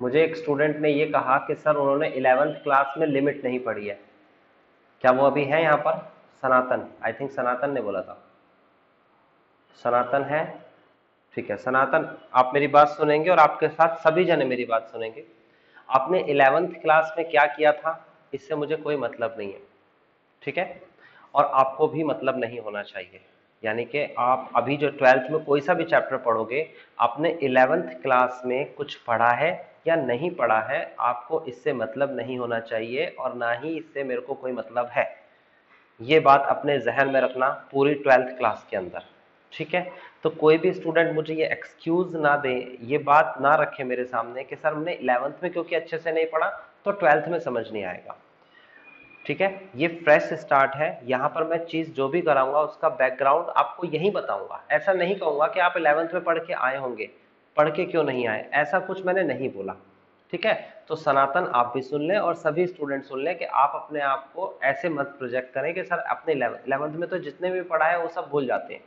मुझे एक स्टूडेंट ने ये कहा कि सर उन्होंने 11th क्लास में लिमिट नहीं पढ़ी है। क्या वो अभी है यहाँ पर? सनातन, आई थिंक सनातन ने बोला था। सनातन है? ठीक है सनातन, आप मेरी बात सुनेंगे और आपके साथ सभी जने मेरी बात सुनेंगे। आपने 11th क्लास में क्या किया था इससे मुझे कोई मतलब नहीं है, ठीक है? और आपको भी मतलब नहीं होना चाहिए। यानी कि आप अभी जो 12th में कोई सा भी चैप्टर पढ़ोगे, आपने 11th क्लास में कुछ पढ़ा है या नहीं पढ़ा है, आपको इससे मतलब नहीं होना चाहिए और ना ही इससे मेरे को कोई मतलब है। ये बात अपने जहन में रखना पूरी 12th क्लास के अंदर, ठीक है? तो कोई भी स्टूडेंट मुझे ये एक्सक्यूज ना दे, ये बात ना रखे मेरे सामने कि सर हमने 11th में क्योंकि अच्छे से नहीं पढ़ा तो 12th में समझ नहीं आएगा, ठीक है? ये फ्रेश स्टार्ट है। यहाँ पर मैं चीज जो भी कराऊंगा उसका बैकग्राउंड आपको यही बताऊंगा। ऐसा नहीं कहूंगा कि आप 11th में पढ़ के आए होंगे, पढ़ के क्यों नहीं आए, ऐसा कुछ मैंने नहीं बोला, ठीक है? तो सनातन आप भी सुन लें और सभी स्टूडेंट सुन लें कि आप अपने आप को ऐसे मत प्रोजेक्ट करें कि सर अपने 11th में तो जितने भी पढ़ा है वो सब भूल जाते हैं।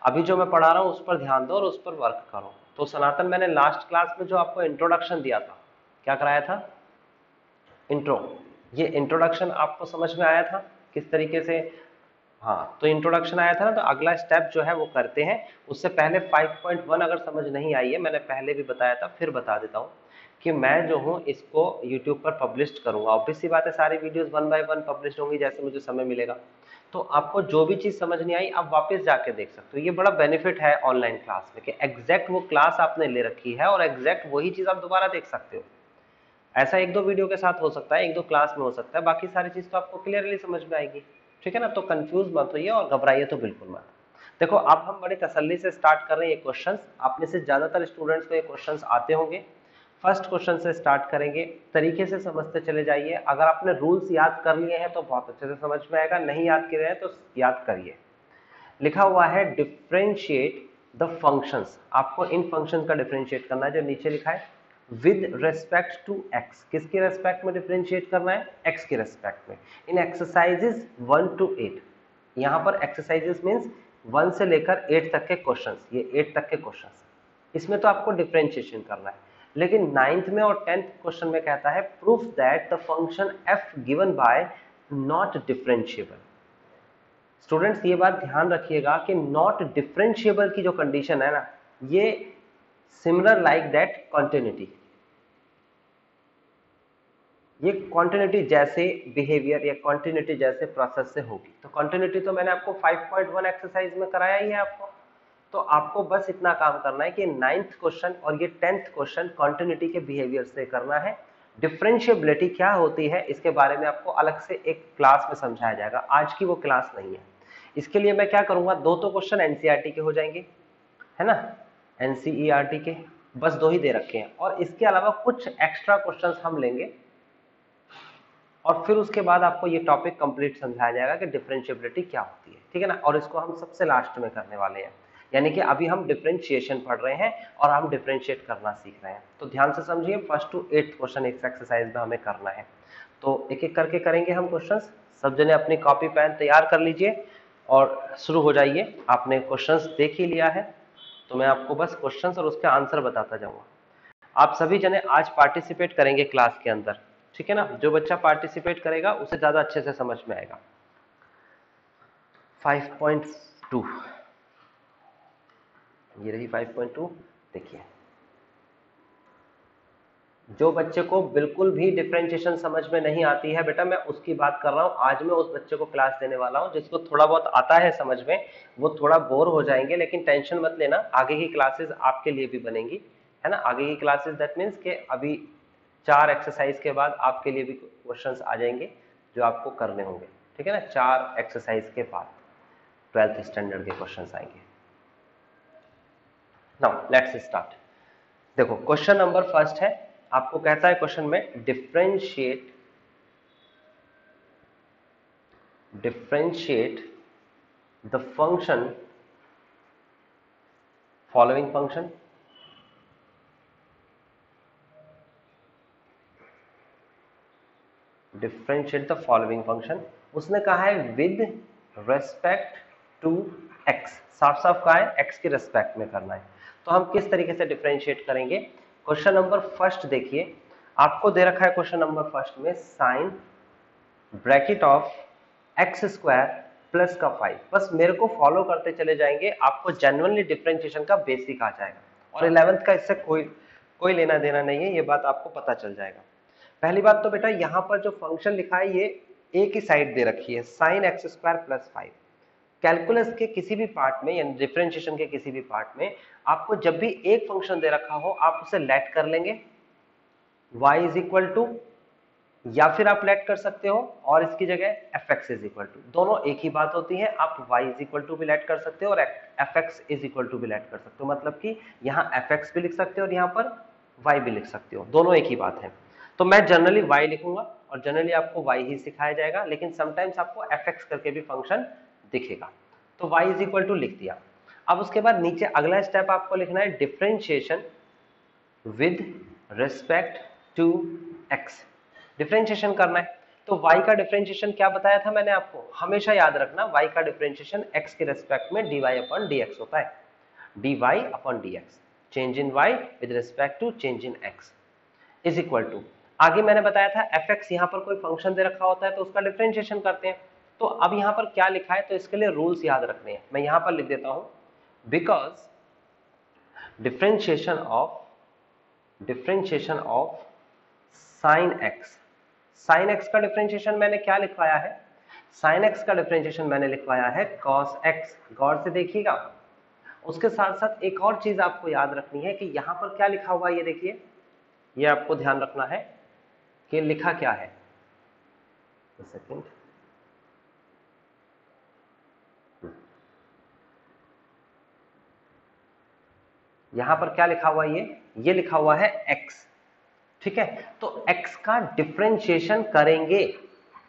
अभी जो मैं पढ़ा रहा हूँ उस पर ध्यान दो और उस पर वर्क करो। तो सनातन, मैंने लास्ट क्लास में जो आपको इंट्रोडक्शन दिया था, क्या कराया था? इंट्रो। ये इंट्रोडक्शन आपको समझ में आया था किस तरीके से? हाँ, तो इंट्रोडक्शन आया था ना, तो अगला स्टेप जो है वो करते हैं। उससे पहले 5.1 अगर समझ नहीं आई है, मैंने पहले भी बताया था फिर बता देता हूँ कि मैं जो हूँ इसको YouTube पर पब्लिश करूंगा। ऑब्वियस सी बात है, सारी वीडियोस 1 बाय 1 पब्लिश होंगी जैसे मुझे समय मिलेगा। तो आपको जो भी चीज समझ नहीं आई आप वापस जाके देख सकते हो। ये बड़ा बेनिफिट है ऑनलाइन क्लास में कि एग्जैक्ट वो क्लास आपने ले रखी है और एग्जैक्ट वही चीज आप दोबारा देख सकते हो। ऐसा एक दो वीडियो के साथ हो सकता है, एक दो क्लास में हो सकता है, बाकी सारी चीज तो आपको क्लियरली समझ में आएगी, ठीक है ना? तो कंफ्यूज मत होइए और घबराइए तो बिल्कुल मत। देखो अब हम बड़ी तसल्ली से स्टार्ट कर रहे हैं ये क्वेश्चंस। आप में से ज्यादातर स्टूडेंट्स को ये क्वेश्चंस आते होंगे। फर्स्ट क्वेश्चन से स्टार्ट करेंगे, तरीके से समझते चले जाइए। अगर आपने रूल्स याद कर लिए हैं तो बहुत अच्छे से समझ में आएगा, नहीं याद किए हैं तो याद करिए। लिखा हुआ है डिफरेंशिएट द फंक्शंस, आपको इन फंक्शन का डिफरेंशिएट करना है जो नीचे लिखा है विद रेस्पेक्ट टू एक्स। किसके रेस्पेक्ट में डिफरेंशिएट करना है? एक्स के रेस्पेक्ट में। इन एक्सरसाइजेस 1 to 8, यहां पर एक्सरसाइजेस मींस 1 से लेकर 8 तक के क्वेश्चंस, ये 8 तक के क्वेश्चंस, इसमें तो आपको डिफरेंशिएशन करना है। लेकिन 9th में और 10th क्वेश्चन में कहता है proof that the function F given by not differentiable. Students ये बात ध्यान रखिएगा कि नॉट डिफरेंशिएबल की जो कंडीशन है ना, ये सिमिलर लाइक दैट कॉन्टिन्यूटी, ये कॉन्टिन्यूटी जैसे बिहेवियर या कॉन्टिन्यूटी जैसे प्रोसेस से होगी। तो कॉन्टिन्यूटी तो मैंने आपको 5.1 एक्सरसाइज में कराया ही है आपको। तो आपको बस इतना काम करना है कि 9th क्वेश्चन और ये 10th क्वेश्चन कॉन्टिन्यूटी के बिहेवियर से करना है। डिफरेंशिएबिलिटी क्या होती है इसके बारे में आपको अलग से एक क्लास में समझाया जाएगा, आज की वो क्लास नहीं है। इसके लिए मैं क्या करूंगा, दो तो क्वेश्चन एनसीईआरटी के हो जाएंगे, है ना? एनसीईआरटी के बस दो ही दे रखे हैं, और इसके अलावा कुछ एक्स्ट्रा क्वेश्चंस हम लेंगे और फिर उसके बाद आपको ये टॉपिक कंप्लीट समझाया जाएगा कि डिफरेंशिएबिलिटी क्या होती है, ठीक है ना? और इसको हम सबसे लास्ट में करने वाले हैं। यानी कि अभी हम डिफरेंशिएशन पढ़ रहे हैं और हम डिफरेंशिएट करना सीख रहे हैं। तो ध्यान से समझिए, 1st to 8th क्वेश्चन इस एक्सरसाइज में हमें करना है। तो एक एक करके करेंगे हम क्वेश्चंस। सब जने अपनी कॉपी पेन तैयार कर लीजिए और शुरू हो जाइए। आपने क्वेश्चंस देख ही लिया है तो मैं आपको बस क्वेश्चंस और उसके आंसर बताता जाऊंगा। आप सभी जने आज पार्टिसिपेट करेंगे क्लास के अंदर, ठीक है ना? जो बच्चा पार्टिसिपेट करेगा उसे ज्यादा अच्छे से समझ में आएगा। 5.2, ये रही 5.2। देखिए, जो बच्चे को बिल्कुल भी डिफरेंशिएशन समझ में नहीं आती है बेटा, मैं उसकी बात कर रहा हूं। आज मैं उस बच्चे को क्लास देने वाला हूं जिसको थोड़ा बहुत आता है समझ में। वो थोड़ा बोर हो जाएंगे लेकिन टेंशन मत लेना, आगे की क्लासेस आपके लिए भी बनेंगी, है ना? आगे की क्लासेस दैट मीन्स के अभी 4 एक्सरसाइज के बाद आपके लिए भी क्वेश्चंस आ जाएंगे जो आपको करने होंगे, ठीक है ना? 4 एक्सरसाइज के बाद 12th स्टैंडर्ड के क्वेश्चंस आएंगे। Now let's start. देखो क्वेश्चन नंबर फर्स्ट है, आपको कहता है क्वेश्चन में differentiate the function following function. Differentiate the following function, उसने कहा है विद रेस्पेक्ट टू एक्स। साफ साफ कहा है एक्स के रेस्पेक्ट में करना है। तो हम किस तरीके से डिफरेंशिएट करेंगे? क्वेश्चन नंबर फर्स्ट देखिए, आपको दे रखा है क्वेश्चन नंबर फर्स्ट में sine bracket of x square plus का 5। बस मेरे को फॉलो करते चले जाएंगे, आपको जेन्युइनली डिफरेंशिएशन का बेसिक आ जाएगा और 11th का इससे कोई लेना देना नहीं है, ये बात आपको पता चल जाएगा। पहली बात तो बेटा यहाँ पर जो फंक्शन लिखा है ये एक ही साइड दे रखी है, sign x square plus 5। Calculus के किसी भी पार्ट में यानी डिफरेंशिएशन के किसी भी पार्ट में आपको जब भी एक फंक्शन दे रखा हो आप उसे लेट कर लेंगे y इज इक्वल टू, या फिर आप लेट कर सकते हो और इसकी जगह fx इज इक्वल टू, दोनों एक ही बात होती है। आप y इज इक्वल टू भी लेट कर सकते हो और fx इज इक्वल टू भी लेट कर सकते हो, मतलब कि यहाँ fx भी लिख सकते हो और यहाँ पर y भी लिख सकते हो, दोनों एक ही बात है। तो मैं जनरली y लिखूंगा और जनरली आपको y ही सिखाया जाएगा, लेकिन समटाइम्स आपको fx करके भी फंक्शन दिखेगा। तो y इज इक्वल टू लिख दिया। अब उसके बाद नीचे अगला स्टेप आपको लिखना है differentiation with respect to x। डिफरेंशिएशन करना है तो y का डिफरेंशिएशन क्या बताया था मैंने आपको, हमेशा याद रखना y का डिफरेंशिएशन x के रिस्पेक्ट में dy अपॉन dx होता है, dy upon dx, change in y with respect to change in x is equal to, आगे मैंने बताया था fx यहाँ पर कोई फंक्शन दे रखा होता है तो उसका डिफरेंशिएशन करते हैं। तो अब यहाँ पर क्या लिखा है तो इसके लिए रूल्स याद रखने हैं, मैं यहाँ पर लिख देता हूं, because differentiation of sine x, sine x का डिफरेंशिएशन मैंने क्या लिखवाया है, साइन एक्स का डिफरेंशिएशन मैंने लिखवाया है कॉस एक्स। गौर से देखिएगा, उसके साथ साथ एक और चीज आपको याद रखनी है कि यहां पर क्या लिखा हुआ है, ये देखिए, ये आपको ध्यान रखना है कि लिखा क्या है। सेकंड, यहां पर क्या लिखा हुआ है, ये लिखा हुआ है x, ठीक है। तो x का डिफरेंशिएशन करेंगे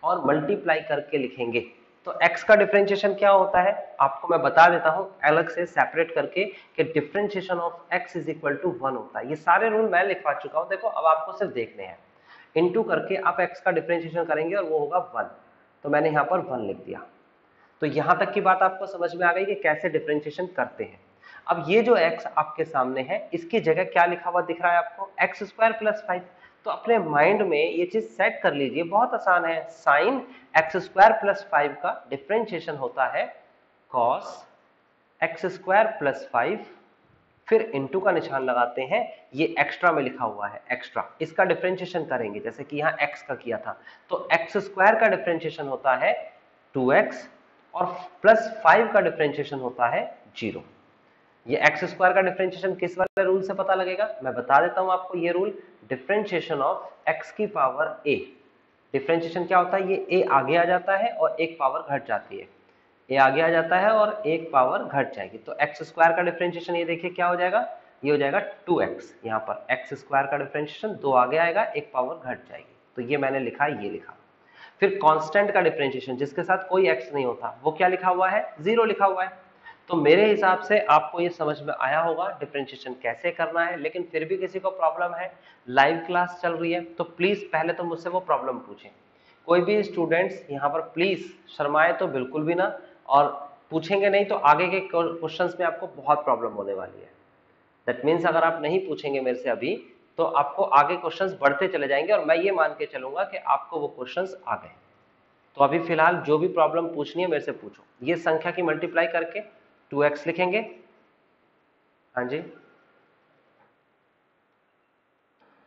और मल्टीप्लाई करके लिखेंगे। तो x का डिफरेंशिएशन क्या होता है आपको मैं बता देता हूं अलग से सेपरेट करके कि differentiation of x is equal to 1 होता है। ये सारे रूल मैं लिखवा चुका हूं, देखो अब आपको सिर्फ देखने हैं। इनटू करके आप x का डिफरेंशिएशन करेंगे और वो होगा 1, तो मैंने यहां पर 1 लिख दिया। तो यहां तक की बात आपको समझ में आ गई कि कैसे डिफरेंशिएशन करते हैं। अब ये जो x आपके सामने है इसकी जगह क्या लिखा हुआ दिख रहा है आपको, एक्स स्क्वायर प्लस 5। तो अपने माइंड में ये चीज सेट कर लीजिए, बहुत आसान है। साइन एक्स स्क्वायर प्लस 5 का डिफरेंशिएशन होता है कॉस एक्स स्क्वायर प्लस 5, फिर इनटू का निशान लगाते हैं, ये एक्स्ट्रा में लिखा हुआ है एक्स्ट्रा, इसका डिफरेंशिएशन करेंगे जैसे कि यहाँ x का किया था। तो एक्स स्क्वायर का डिफरेंशिएशन होता है 2x और प्लस 5 का डिफरेंशिएशन होता है 0। ये एक्स स्क्वायर का डिफरेंशिएशन किस वाले रूल से पता लगेगा, मैं बता देता हूं आपको ये रूल, डिफरेंशिएशन ऑफ एक्स की पावर a। डिफरेंशिएशन क्या होता है, ये a आगे आ जाता है और एक पावर घट जाती है, a आगे आ जाता है और एक पावर घट जाएगी। तो एक्स स्क्वायर का डिफरेंशिएशन ये देखिए क्या हो जाएगा, ये हो जाएगा 2x। यहाँ पर एक्स स्क्वायर का डिफरेंशिएशन 2 आगे आएगा, एक पावर घट जाएगी, तो ये मैंने लिखा, ये लिखा। फिर कांस्टेंट का डिफरेंशिएशन जिसके साथ कोई x नहीं होता, वो क्या लिखा हुआ है, 0 लिखा हुआ है। तो मेरे हिसाब से आपको ये समझ में आया होगा डिफरेंशिएशन कैसे करना है। लेकिन फिर भी किसी को प्रॉब्लम है, लाइव क्लास चल रही है, तो प्लीज पहले तो मुझसे वो प्रॉब्लम पूछें। कोई भी स्टूडेंट्स यहाँ पर प्लीज शर्माए तो बिल्कुल भी ना, और पूछेंगे नहीं तो आगे के क्वेश्चंस में आपको बहुत प्रॉब्लम होने वाली है। दैट मीन्स अगर आप नहीं पूछेंगे मेरे से अभी तो आपको आगे क्वेश्चंस बढ़ते चले जाएंगे और मैं ये मान के चलूंगा कि आपको वो क्वेश्चंस आ गए। तो अभी फिलहाल जो भी प्रॉब्लम पूछनी है मेरे से पूछो। ये संख्या की मल्टीप्लाई करके 2x लिखेंगे, हाँ जी,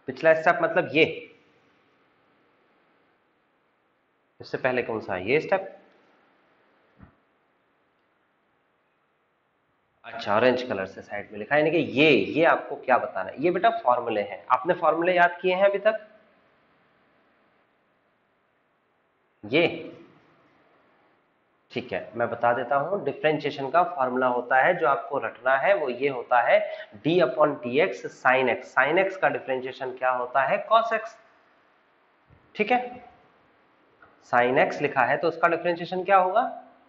पिछला स्टेप मतलब ये, इससे पहले कौन सा है, ये स्टेप, अच्छा ऑरेंज कलर से साइड में लिखा है, यानी कि ये आपको क्या बताना है, ये बेटा फॉर्मूले हैं। आपने फॉर्मूले याद किए हैं अभी तक, ये ठीक है, मैं बता देता हूं। डिफरेंशिएशन का फॉर्मूला होता है जो आपको रटना है, वो ये होता है d upon D x sine x. Sine x का डिफरेंशिएशन क्या होता है, कॉस एक्स, ठीक है। साइन एक्स लिखा है तो उसका डिफरेंशिएशन क्या होगा,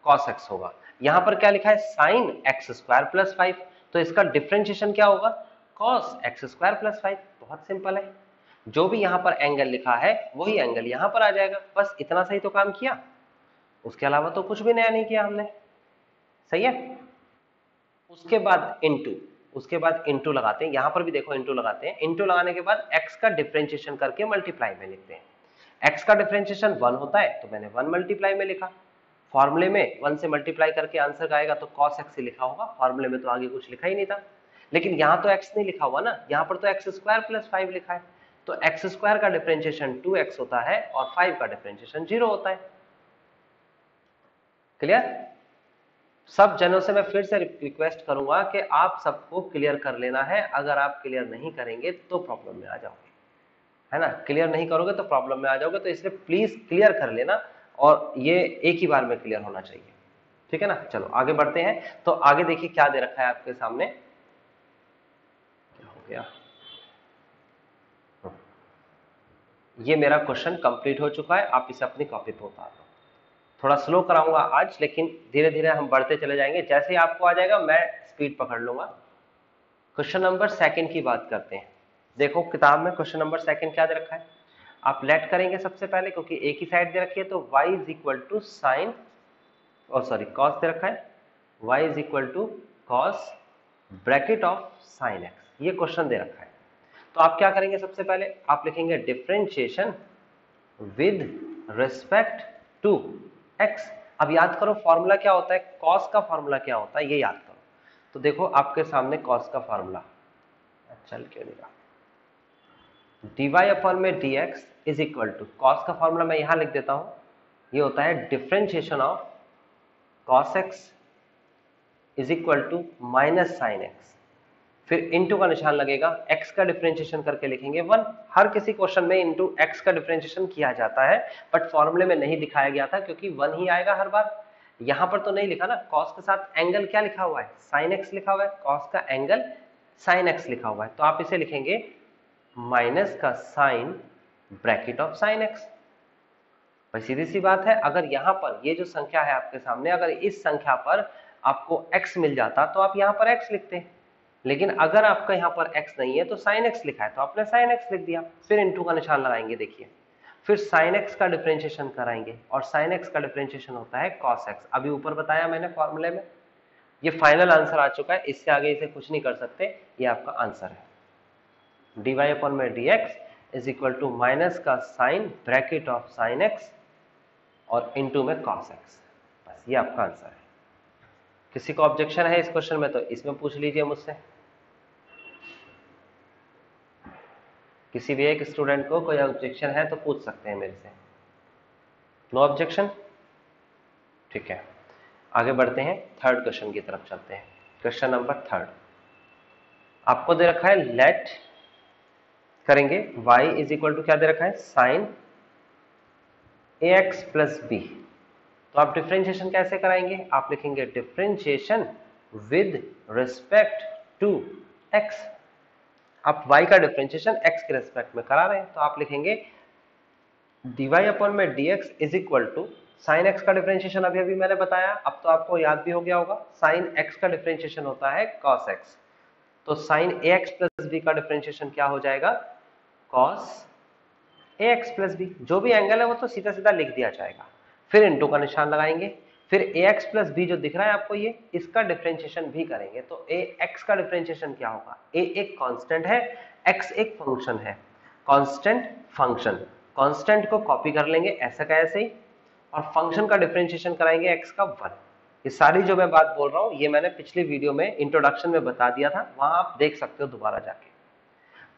कॉस एक्स होगा। यहां पर क्या लिखा है, साइन एक्स स्क्वायर प्लस 5, तो इसका डिफरेंशिएशन क्या होगा, कॉस एक्स स्क्वायर प्लस 5। बहुत सिंपल है, जो भी यहां पर एंगल लिखा है वही एंगल यहां पर आ जाएगा, बस इतना सही तो काम किया, उसके अलावा तो कुछ भी नया नहीं किया हमने, सही है। उसके बाद इनटू, उसके बाद इंटू लगाते हैं, यहां पर भी देखो इंटू लगाते हैं, इंटू लगाने के बाद x का डिफरेंशिएशन करके मल्टीप्लाई में लिखते हैं। x का डिफरेंशिएशन 1 होता है तो मैंने 1 मल्टीप्लाई में लिखा, फॉर्मूले में 1 से मल्टीप्लाई करके आंसर आएगा तो cos x से लिखा होगा, फॉर्मूले में तो आगे कुछ लिखा ही नहीं था। लेकिन यहां तो x नहीं लिखा हुआ ना, यहां पर तो x स्क्वायर प्लस 5 लिखा है, तो x स्क्वायर का डिफरेंशिएशन 2x होता है और 5 का डिफरेंशिएशन 0 होता है। क्लियर? सब जनों से मैं फिर से रिक्वेस्ट करूंगा कि आप सबको क्लियर कर लेना है, अगर आप क्लियर नहीं करेंगे तो प्रॉब्लम में आ जाओगे, है ना, क्लियर नहीं करोगे तो प्रॉब्लम में आ जाओगे, तो इसलिए प्लीज क्लियर कर लेना, और ये एक ही बार में क्लियर होना चाहिए, ठीक है ना। चलो आगे बढ़ते हैं, तो आगे देखिए क्या दे रखा है आपके सामने, क्या हो गया, ये मेरा क्वेश्चन कंप्लीट हो चुका है, आप इसे अपनी कॉपी पे उतार लो। थोड़ा स्लो कराऊंगा आज, लेकिन धीरे धीरे हम बढ़ते चले जाएंगे, जैसे ही आपको आ जाएगा मैं स्पीड पकड़ लूंगा। क्वेश्चन नंबर 2 की बात करते हैं। देखो किताब में क्वेश्चन नंबर 2 क्या दे रखा है, आप लेट करेंगे सबसे पहले, क्योंकि एक ही साइड दे रखी है, तो y is equal to sine, और सॉरी कॉस दे रखा है, y is equal to cos bracket of sine x, ये क्वेश्चन दे रखा है। तो आप क्या करेंगे, सबसे पहले आप लिखेंगे differentiation with respect to x। अब याद करो फॉर्मूला क्या होता है, कॉस का फॉर्मूला क्या होता है, ये याद करो। तो देखो आपके सामने कॉस का फॉर्मूला चल क्यों नहीं रहा, dy अपॉन में dx is equal to, cos का फॉर्मूला मैं यहां लिख देता हूं, ये होता है differentiation of cos x is equal to minus sine x, फिर इंटू का निशान लगेगा, x का डिफरेंशिएशन करके लिखेंगे 1। हर किसी क्वेश्चन में इंटू x का डिफरेंशिएशन किया जाता है, बट फॉर्मूले में नहीं दिखाया गया था क्योंकि 1 ही आएगा हर बार। यहां पर तो नहीं लिखा ना, cos के साथ एंगल क्या लिखा हुआ है, sin x लिखा हुआ है, cos का एंगल sin x लिखा हुआ है, तो आप इसे लिखेंगे माइनस का sign bracket of sine x। भाई सीधी सी बात है, अगर यहां पर ये जो संख्या है आपके सामने, अगर इस संख्या पर आपको x मिल जाता तो आप यहां पर x लिखते, लेकिन अगर आपका यहां पर x नहीं है तो sin x लिखा है तो आपने sin x लिख दिया, फिर इंटू का निशान लगाएंगे, देखिए फिर sin x का डिफरेंशिएशन कराएंगे, और sin x का डिफरेंशिएशन होता है cos x, अभी ऊपर बताया मैंने फॉर्मूले में। ये फाइनल आंसर आ चुका है, इससे आगे इसे कुछ नहीं कर सकते, ये आपका आंसर है। dy अपॉन में dx is equal to minus का sign bracket of sine x और इंटू में cos x, बस ये आपका आंसर है। किसी को ऑब्जेक्शन है इस क्वेश्चन में तो इसमें पूछ लीजिए मुझसे, किसी भी एक स्टूडेंट को कोई ऑब्जेक्शन है तो पूछ सकते हैं मेरे से। नो ऑब्जेक्शन, ठीक है। आगे बढ़ते हैं, थर्ड क्वेश्चन की तरफ चलते हैं। क्वेश्चन नंबर 3 आपको दे रखा है, लेट करेंगे y इज इक्वल टू क्या दे रखा है, साइन ax प्लस बी। तो आप डिफरेंशिएशन कैसे कराएंगे, आप लिखेंगे differentiation with respect to x। आप y का डिफरेंशिएशन x के रिस्पेक्ट में करा रहे हैं, तो आप लिखेंगे dy अपॉन में dx is equal to sine x का डिफरेंशिएशन अभी अभी मैंने बताया, अब तो आपको याद भी हो गया होगा, साइन x का डिफरेंशिएशन होता है cos x, तो साइन ax प्लस b का डिफरेंशिएशन क्या हो जाएगा, cos ax प्लस b। जो भी एंगल है वो तो सीधा सीधा लिख दिया जाएगा, फिर इंटू का निशान लगाएंगे, फिर ax प्लस b जो दिख रहा है आपको ये, इसका डिफरेंशिएशन भी करेंगे, तो ax का डिफरेंशिएशन क्या होगा, a एक कांस्टेंट है, x एक फंक्शन है, कांस्टेंट फंक्शन, कांस्टेंट को कॉपी कर लेंगे ऐसा का ऐसे ही, और फंक्शन का डिफरेंशिएशन कराएंगे x का 1। ये सारी जो मैं बात बोल रहा हूं ये मैंने पिछली वीडियो में इंट्रोडक्शन में बता दिया था, वहां आप देख सकते हो दोबारा जाके।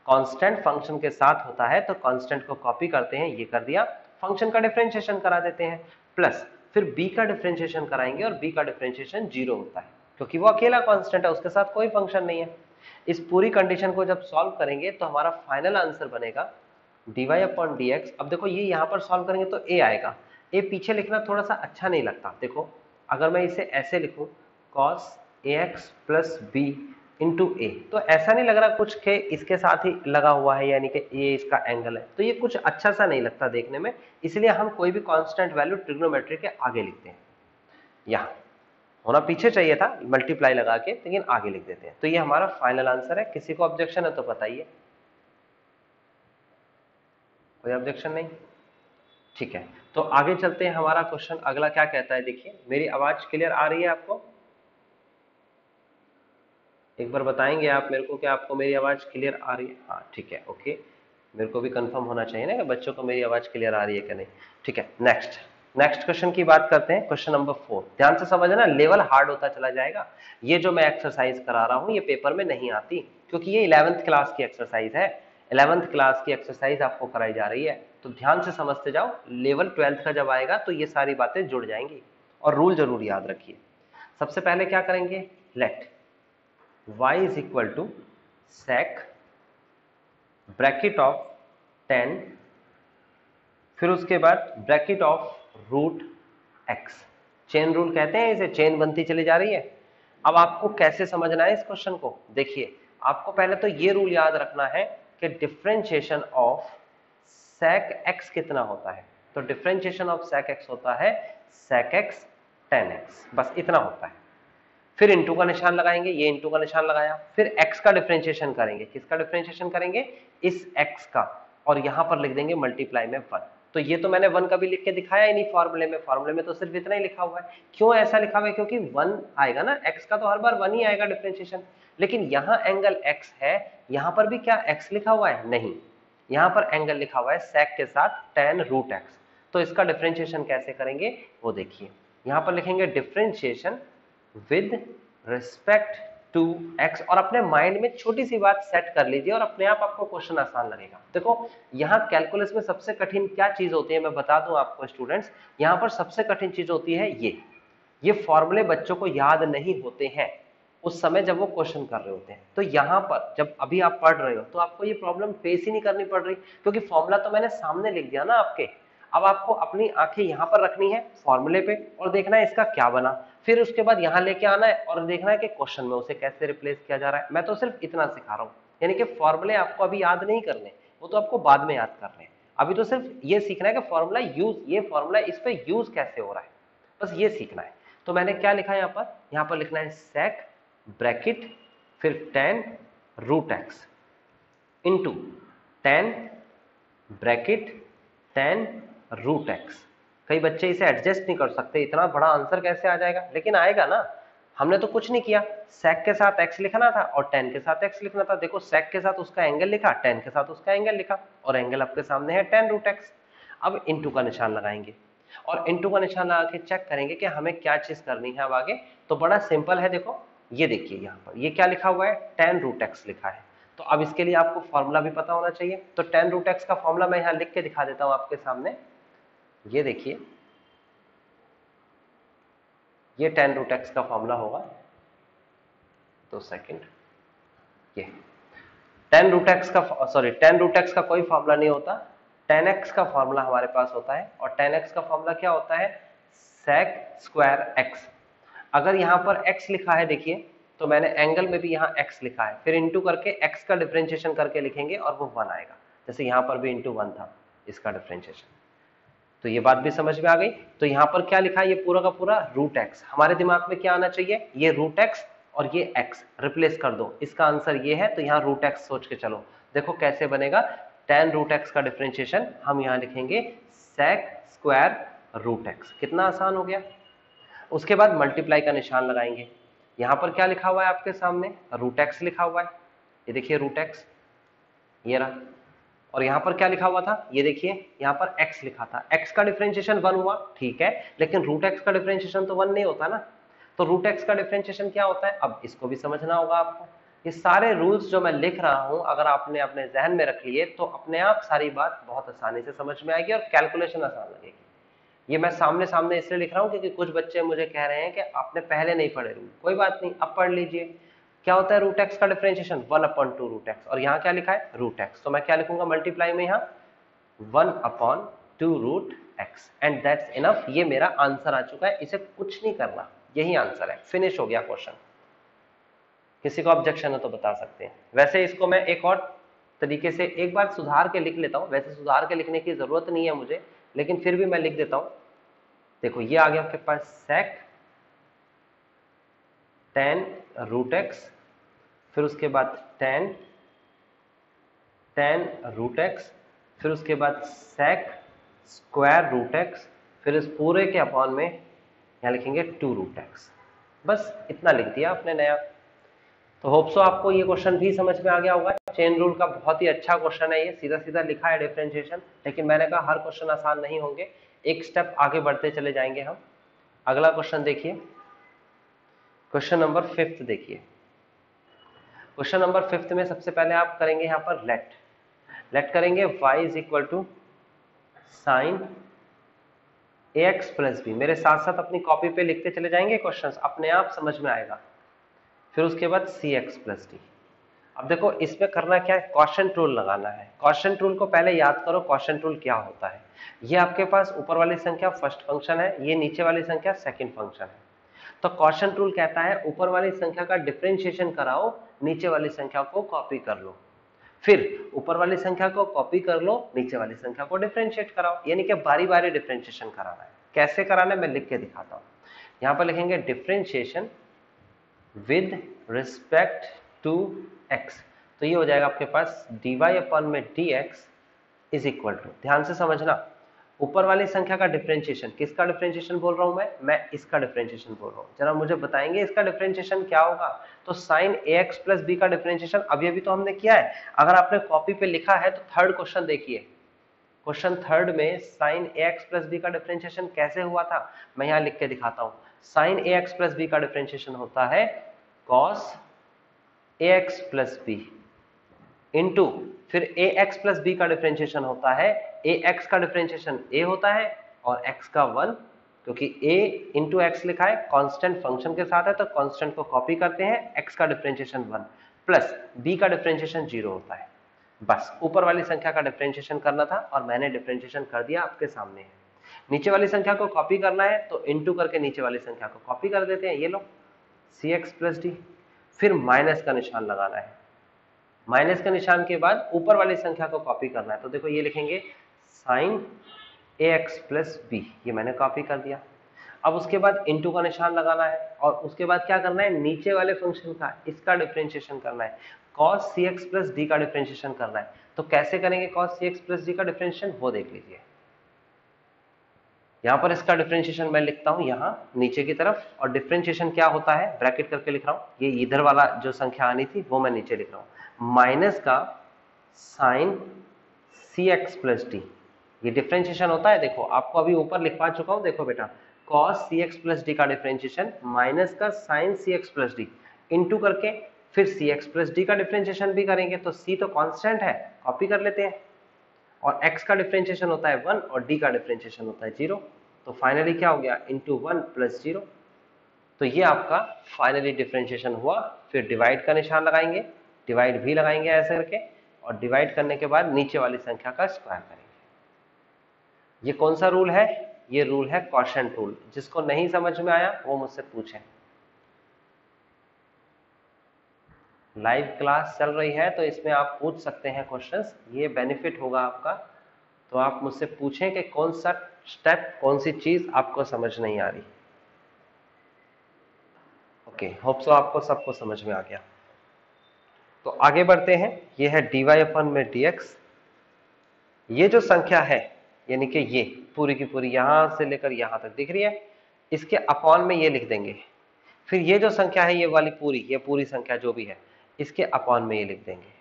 कांस्टेंट फंक्शन के साथ होता है तो कांस्टेंट को कॉपी करते हैं, ये कर दिया, फंक्शन का डिफरेंशिएशन करा देते हैं, प्लस फिर b का डिफरेंशिएशन कराएंगे, और b का डिफरेंशिएशन 0 होता है क्योंकि वो अकेला कांस्टेंट है, उसके साथ कोई फंक्शन नहीं है। इस पूरी कंडीशन को जब सॉल्व करेंगे तो हमारा फाइनल आंसर बनेगा dy अपॉन dx। अब देखो ये यहां पर सॉल्व करेंगे तो a आएगा, a पीछे लिखना थोड़ा सा अच्छा नहीं लगता, देखो अगर मैं इसे ऐसे लिखूं cos ax plus b into a, तो ऐसा नहीं लग रहा कुछ के इसके साथ ही लगा हुआ है, यानी कि ये इसका एंगल है, तो ये कुछ अच्छा सा नहीं लगता देखने में, इसलिए हम कोई भी कांस्टेंट वैल्यू ट्रिग्नोमेट्री के आगे लिखते हैं। यहां होना पीछे चाहिए था मल्टीप्लाई लगा के, लेकिन आगे लिख देते हैं। तो ये हमारा फाइनल आंसर है। किसी को ऑब्जेक्शन है तो बताइए, कोई ऑब्जेक्शन नहीं, ठीक है। तो आगे चलते हैं, हमारा क्वेश्चन अगला क्या कहता है, देखिए मेरी आवाज क्लियर आ रही है आपको, एक बार बताएंगे आप मेरे को कि आपको मेरी आवाज़ क्लियर आ रही है? हाँ ठीक है, ओके। मेरे को भी कंफर्म होना चाहिए ना कि बच्चों को मेरी आवाज़ क्लियर आ रही है कि नहीं। ठीक है, नेक्स्ट नेक्स्ट क्वेश्चन की बात करते हैं। क्वेश्चन नंबर 4, ध्यान से समझना, लेवल हार्ड होता चला जाएगा। ये जो मैं एक्सरसाइज करा रहा हूँ ये पेपर में नहीं आती, क्योंकि ये 11th क्लास की एक्सरसाइज है। 11th क्लास की एक्सरसाइज आपको कराई जा रही है, तो ध्यान से समझते जाओ। लेवल 12th का जब आएगा तो ये सारी बातें जुड़ जाएंगी। और रूल जरूर याद रखिए। सबसे पहले क्या करेंगे, let y is equal to sec bracket of 10, फिर उसके बाद bracket of root x। Chain rule कहते हैं इसे, चेन बनती चली जा रही है। अब आपको कैसे समझना है इस क्वेश्चन को, देखिए आपको पहले तो ये रूल याद रखना है कि डिफरेंशिएशन ऑफ sec x कितना होता है। तो डिफरेंशिएशन ऑफ sec x होता है sec x tan x, बस इतना होता है। फिर इंटू का निशान लगाएंगे, ये इंटू का निशान लगाया, फिर x का डिफरेंशिएशन करेंगे। किसका डिफरेंशिएशन करेंगे, इस x का, और यहां पर लिख देंगे मल्टीप्लाई में 1। तो ये तो मैंने 1 का भी लिख के दिखाया ही नहीं फॉर्मूले में, फॉर्मूले में तो सिर्फ इतना ही लिखा हुआ है। क्यों ऐसा लिखा हुआ है, क्योंकि 1 आएगा ना, x का तो हर बार 1 ही आएगा डिफरेंशिएशन। लेकिन यहां एंगल x है, यहां पर भी क्या x लिखा हुआ है, नहीं, यहां पर एंगल लिखा हुआ है sec के साथ tan रूट x। तो इसका डिफरेंशिएशन कैसे करेंगे वो देखिए, यहां पर लिखेंगे differentiation with respect to x, और अपने माइंड में छोटी सी बात सेट कर लीजिए और अपने आप आपको क्वेश्चन आसान लगेगा। देखो यहाँ कैलकुलस में सबसे कठिन क्या चीज होती है मैं बता दूं आपको स्टूडेंट्स, यहाँ पर सबसे कठिन चीज होती है ये फॉर्मूले बच्चों को याद नहीं होते हैं उस समय जब वो क्वेश्चन कर रहे होते हैं। तो यहाँ पर जब अभी आप पढ़ रहे हो तो आपको ये प्रॉब्लम फेस ही नहीं करनी पड़ रही, क्योंकि फॉर्मूला तो मैंने सामने लिख दिया ना आपके। अब आपको अपनी आंखें यहाँ पर रखनी है फॉर्मूले पे और देखना है इसका क्या बना, फिर उसके बाद यहाँ लेके आना है और देखना है कि क्वेश्चन में उसे कैसे रिप्लेस किया जा रहा है। मैं तो सिर्फ इतना सिखा रहा हूँ, यानी कि फॉर्मूले आपको अभी याद नहीं करने, वो तो आपको बाद में याद करने हैं। अभी तो सिर्फ ये सीखना है कि फॉर्मूला यूज, ये फॉर्मूला इस पे यूज कैसे हो रहा है, बस ये सीखना है। तो मैंने क्या लिखा है यहाँ पर लिखना है sec ब्रैकेट फिर tan root x into tan bracket tan root x। कई बच्चे इसे एडजस्ट नहीं कर सकते, इतना बड़ा आंसर कैसे आ जाएगा, लेकिन आएगा ना। हमने तो कुछ नहीं किया, sec के साथ x लिखना था और tan के साथ x लिखना था। देखो sec के साथ उसका एंगल लिखा, tan के साथ उसका एंगल लिखा, और एंगल आपके सामने है tan रूट x। अब इंटू का निशान लगाएंगे और इंटू का निशान लगा के चेक करेंगे कि हमें क्या चीज करनी है अब आगे। तो बड़ा सिंपल है, देखो ये देखिए यहाँ पर ये क्या लिखा हुआ है, tan रूट x लिखा है। तो अब इसके लिए आपको फॉर्मूला भी पता होना चाहिए। तो tan रूट x का फॉर्मूला मैं यहाँ लिख के दिखा देता हूँ आपके सामने। ये देखिए, ये tan रूट x का फॉर्मूला होगा, 2 सेकंड। ये tan रूट x का, सॉरी tan रूट x का कोई फॉर्मूला नहीं होता, tan x का फॉर्मूला हमारे पास होता है। और tan x का फॉर्मूला क्या होता है, sec स्क्वायर x। अगर यहाँ पर x लिखा है देखिए, तो मैंने एंगल में भी यहाँ x लिखा है, फिर इंटू करके x का डिफरेंशिएशन करके लिखेंगे और वो 1 आएगा। जैसे यहाँ पर भी इंटू 1 था इसका डिफरेंशिएशन। तो ये बात भी समझ में आ गई। तो यहाँ पर क्या लिखा है, ये पूरा का पूरा रूट एक्स। हमारे दिमाग में क्या आना चाहिए, ये रूट एक्स और ये एक्स रिप्लेस कर दो, इसका आंसर ये है। तो यहाँ रूट एक्स सोच के चलो, देखो कैसे बनेगा। tan रूट एक्स का डिफरेंशिएशन हम यहाँ लिखेंगे sec स्क्वायर रूट एक्स। कितना आसान हो गया। उसके बाद मल्टीप्लाई का निशान लगाएंगे। यहाँ पर क्या लिखा हुआ है आपके सामने, रूट एक्स लिखा हुआ है, ये देखिए रूट एक्स, ये रहा। और यहाँ पर क्या लिखा हुआ था, ये देखिए यहाँ पर x लिखा था। x का डिफरेंशिएशन 1 हुआ, ठीक है, लेकिन रूट x का डिफरेंशिएशन तो 1 नहीं होता ना। तो रूट x का डिफरेंशिएशन क्या होता है, अब इसको भी समझना होगा आपको। ये सारे रूल्स जो मैं लिख रहा हूं अगर आपने अपने जहन में रख लिए तो अपने आप सारी बात बहुत आसानी से समझ में आएगी और कैलकुलेशन आसान लगेगी। ये मैं सामने सामने इसलिए लिख रहा हूं क्योंकि कुछ बच्चे मुझे कह रहे हैं कि आपने पहले नहीं पढ़े रूल। कोई बात नहीं, अब पढ़ लीजिए। क्या होता है रूट एक्स का डिफरेंशिएशन, 1/2 रूट एक्स, और यहाँ क्या लिखा है रूट एक्स। तो मैं क्या लिखूंगा मल्टीप्लाई में, यहाँ 1/2 root x, and that's enough. ये मेरा आंसर आ चुका है, इसे कुछ नहीं करना, यही आंसर है, फिनिश हो गया क्वेश्चन। किसी को ऑब्जेक्शन है तो बता सकते हैं। वैसे इसको मैं एक और तरीके से एक बार सुधार के लिख लेता हूं, वैसे सुधार के लिखने की जरूरत नहीं है मुझे, लेकिन फिर भी मैं लिख देता हूं। देखो ये आ गया आपके पास sec tan रूट एक्स, फिर उसके बाद tan रूट एक्स, फिर उसके बाद sec स्क्वायर रूट एक्स, फिर इस पूरे के अपॉन में यहाँ लिखेंगे 2 रूट एक्स। बस इतना लिख दिया आपने नया। तो होप सो आपको ये क्वेश्चन भी समझ में आ गया होगा। चेन रूल का बहुत ही अच्छा क्वेश्चन है ये, सीधा सीधा लिखा है डिफरेंशिएशन, लेकिन मैंने कहा हर क्वेश्चन आसान नहीं होंगे, एक स्टेप आगे बढ़ते चले जाएंगे हम। अगला क्वेश्चन देखिए, क्वेश्चन नंबर 5 देखिए। क्वेश्चन नंबर 5 में सबसे पहले आप करेंगे यहाँ पर लेट करेंगे y is equal to sine ax plus b. मेरे साथ साथ अपनी कॉपी पे लिखते चले जाएंगे क्वेश्चंस, अपने आप समझ में आएगा। फिर उसके बाद cx प्लस डी। अब देखो इसमें करना क्या है, क्वोशिएंट रूल लगाना है। क्वोशिएंट रूल को पहले याद करो, क्वोशिएंट रूल क्या होता है। ये आपके पास ऊपर वाली संख्या फर्स्ट फंक्शन है, ये नीचे वाली संख्या सेकंड फंक्शन है। तो क्वोशिएंट रूल कहता है ऊपर वाली संख्या का डिफरेंशिएशन कराओ, नीचे वाली संख्या को कॉपी कर लो, फिर ऊपर वाली संख्या को कॉपी कर लो, नीचे वाली संख्या को डिफरेंशिएट कराओ। यानी कि बारी बारी डिफरेंशिएशन कराना है। कैसे कराना है मैं लिख के दिखाता हूं। यहां पर लिखेंगे differentiation with respect to x, तो ये हो जाएगा आपके पास dy अपन में dx इज इक्वल टू, ध्यान से समझना, ऊपर वाली संख्या का डिफरेंशिएशन, किसका डिफरेंशिएशन बोल रहा हूं मैं इसका डिफरेंशिएशन बोल रहा हूं। जरा मुझे बताएंगे इसका डिफरेंशिएशन क्या होगा। तो sin ax प्लस बी का डिफरेंशिएशन अभी अभी तो हमने किया है। अगर आपने कॉपी पे लिखा है तो थर्ड क्वेश्चन देखिए, क्वेश्चन थर्ड में sin ax प्लस बी का डिफरेंशिएशन कैसे हुआ था, मैं यहां लिख के दिखाता हूं। sin ax प्लस बी का डिफरेंशिएशन होता है cos ax plus b into, फिर ax प्लस बी का डिफरेंशिएशन होता है, ax का डिफरेंशिएशन a होता है और x का 1, क्योंकि a इंटू एक्स लिखा है, कांस्टेंट फंक्शन के साथ है तो कांस्टेंट को कॉपी करते हैं, x का डिफरेंशिएशन 1 प्लस b का डिफरेंशिएशन 0 होता है। बस ऊपर वाली संख्या का डिफरेंशिएशन करना था और मैंने डिफरेंशिएशन कर दिया, आपके सामने है। नीचे वाली संख्या को कॉपी करना है तो इंटू करके नीचे वाली संख्या को कॉपी कर देते हैं, ये लो cx प्लस डी। फिर माइनस का निशान लगाना है, माइनस के निशान के बाद ऊपर वाली संख्या को कॉपी करना है, तो देखो ये लिखेंगे साइन ax प्लस बी, ये मैंने कॉपी कर दिया। अब उसके बाद इंटू का निशान लगाना है और उसके बाद क्या करना है, नीचे वाले फंक्शन का इसका डिफरेंशिएशन करना है, cos cx प्लस डी का डिफरेंशिएशन करना है। तो कैसे करेंगे cos cx प्लस डी का डिफरेंशिएशन, वो देख लीजिए। यहां पर इसका डिफरेंशिएशन मैं लिखता हूं यहां नीचे की तरफ, और डिफरेंशिएशन क्या होता है ब्रैकेट करके लिख रहा हूं, ये इधर वाला जो संख्या आनी थी वो मैं नीचे लिख रहा हूं, माइनस का साइन cx प्लस डी, ये डिफरेंशिएशन होता है। देखो आपको अभी ऊपर लिखवा चुका हूं, देखो बेटा cos cx प्लस डी का डिफरेंशिएशन माइनस का sin cx plus D into करके फिर cx प्लस डी का डिफरेंशिएशन भी करेंगे, तो c तो कांस्टेंट है, कॉपी कर लेते हैं, और x का डिफरेंशिएशन होता है 1 और d का डिफरेंशिएशन होता है 0, तो फाइनली क्या हो गया इंटू 1 प्लस 0। तो ये आपका फाइनली डिफरेंशिएशन हुआ। फिर डिवाइड का निशान लगाएंगे, डिवाइड भी लगाएंगे ऐसे करके, और डिवाइड करने के बाद नीचे वाली संख्या का स्क्वायर करेंगे। ये कौन सा रूल है, ये रूल है क्वोशिएंट रूल। जिसको नहीं समझ में आया वो मुझसे पूछें। लाइव क्लास चल रही है तो इसमें आप पूछ सकते हैं क्वेश्चंस, ये बेनिफिट होगा आपका। तो आप मुझसे पूछें कि कौन सा स्टेप, कौन सी चीज आपको समझ नहीं आ रही। ओके, होप सो आपको सबको समझ में आ गया। तो आगे बढ़ते हैं, ये है dy अपन में dx। ये जो संख्या है यानी कि ये पूरी की पूरी यहां से लेकर यहां तक दिख रही है, इसके अपॉन में ये लिख देंगे। फिर ये जो संख्या है ये वाली पूरी, ये पूरी संख्या जो भी है इसके अपॉन में ये लिख देंगे,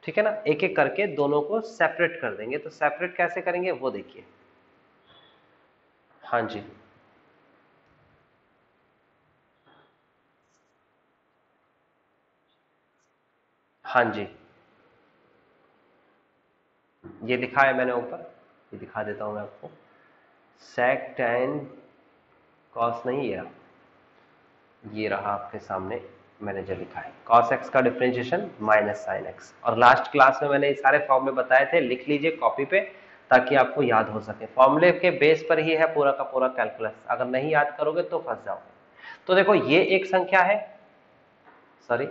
ठीक है ना। एक एक करके दोनों को सेपरेट कर देंगे। तो सेपरेट कैसे करेंगे वो देखिए। हाँ जी, हाँ जी, ये लिखा है मैंने ऊपर, ये दिखा देता हूं मैं आपको। सेक टेन कॉस नहीं है, ये रहा आपके सामने, मैंने जो लिखा है cos x का डिफरेंशिएशन माइनस sin x। और लास्ट क्लास में मैंने ये सारे फॉर्मूले बताए थे, लिख लीजिए कॉपी पे ताकि आपको याद हो सके। फॉर्मूले के बेस पर ही है पूरा का पूरा कैलकुलस, अगर नहीं याद करोगे तो फंस जाओगे। तो देखो ये एक संख्या है, सॉरी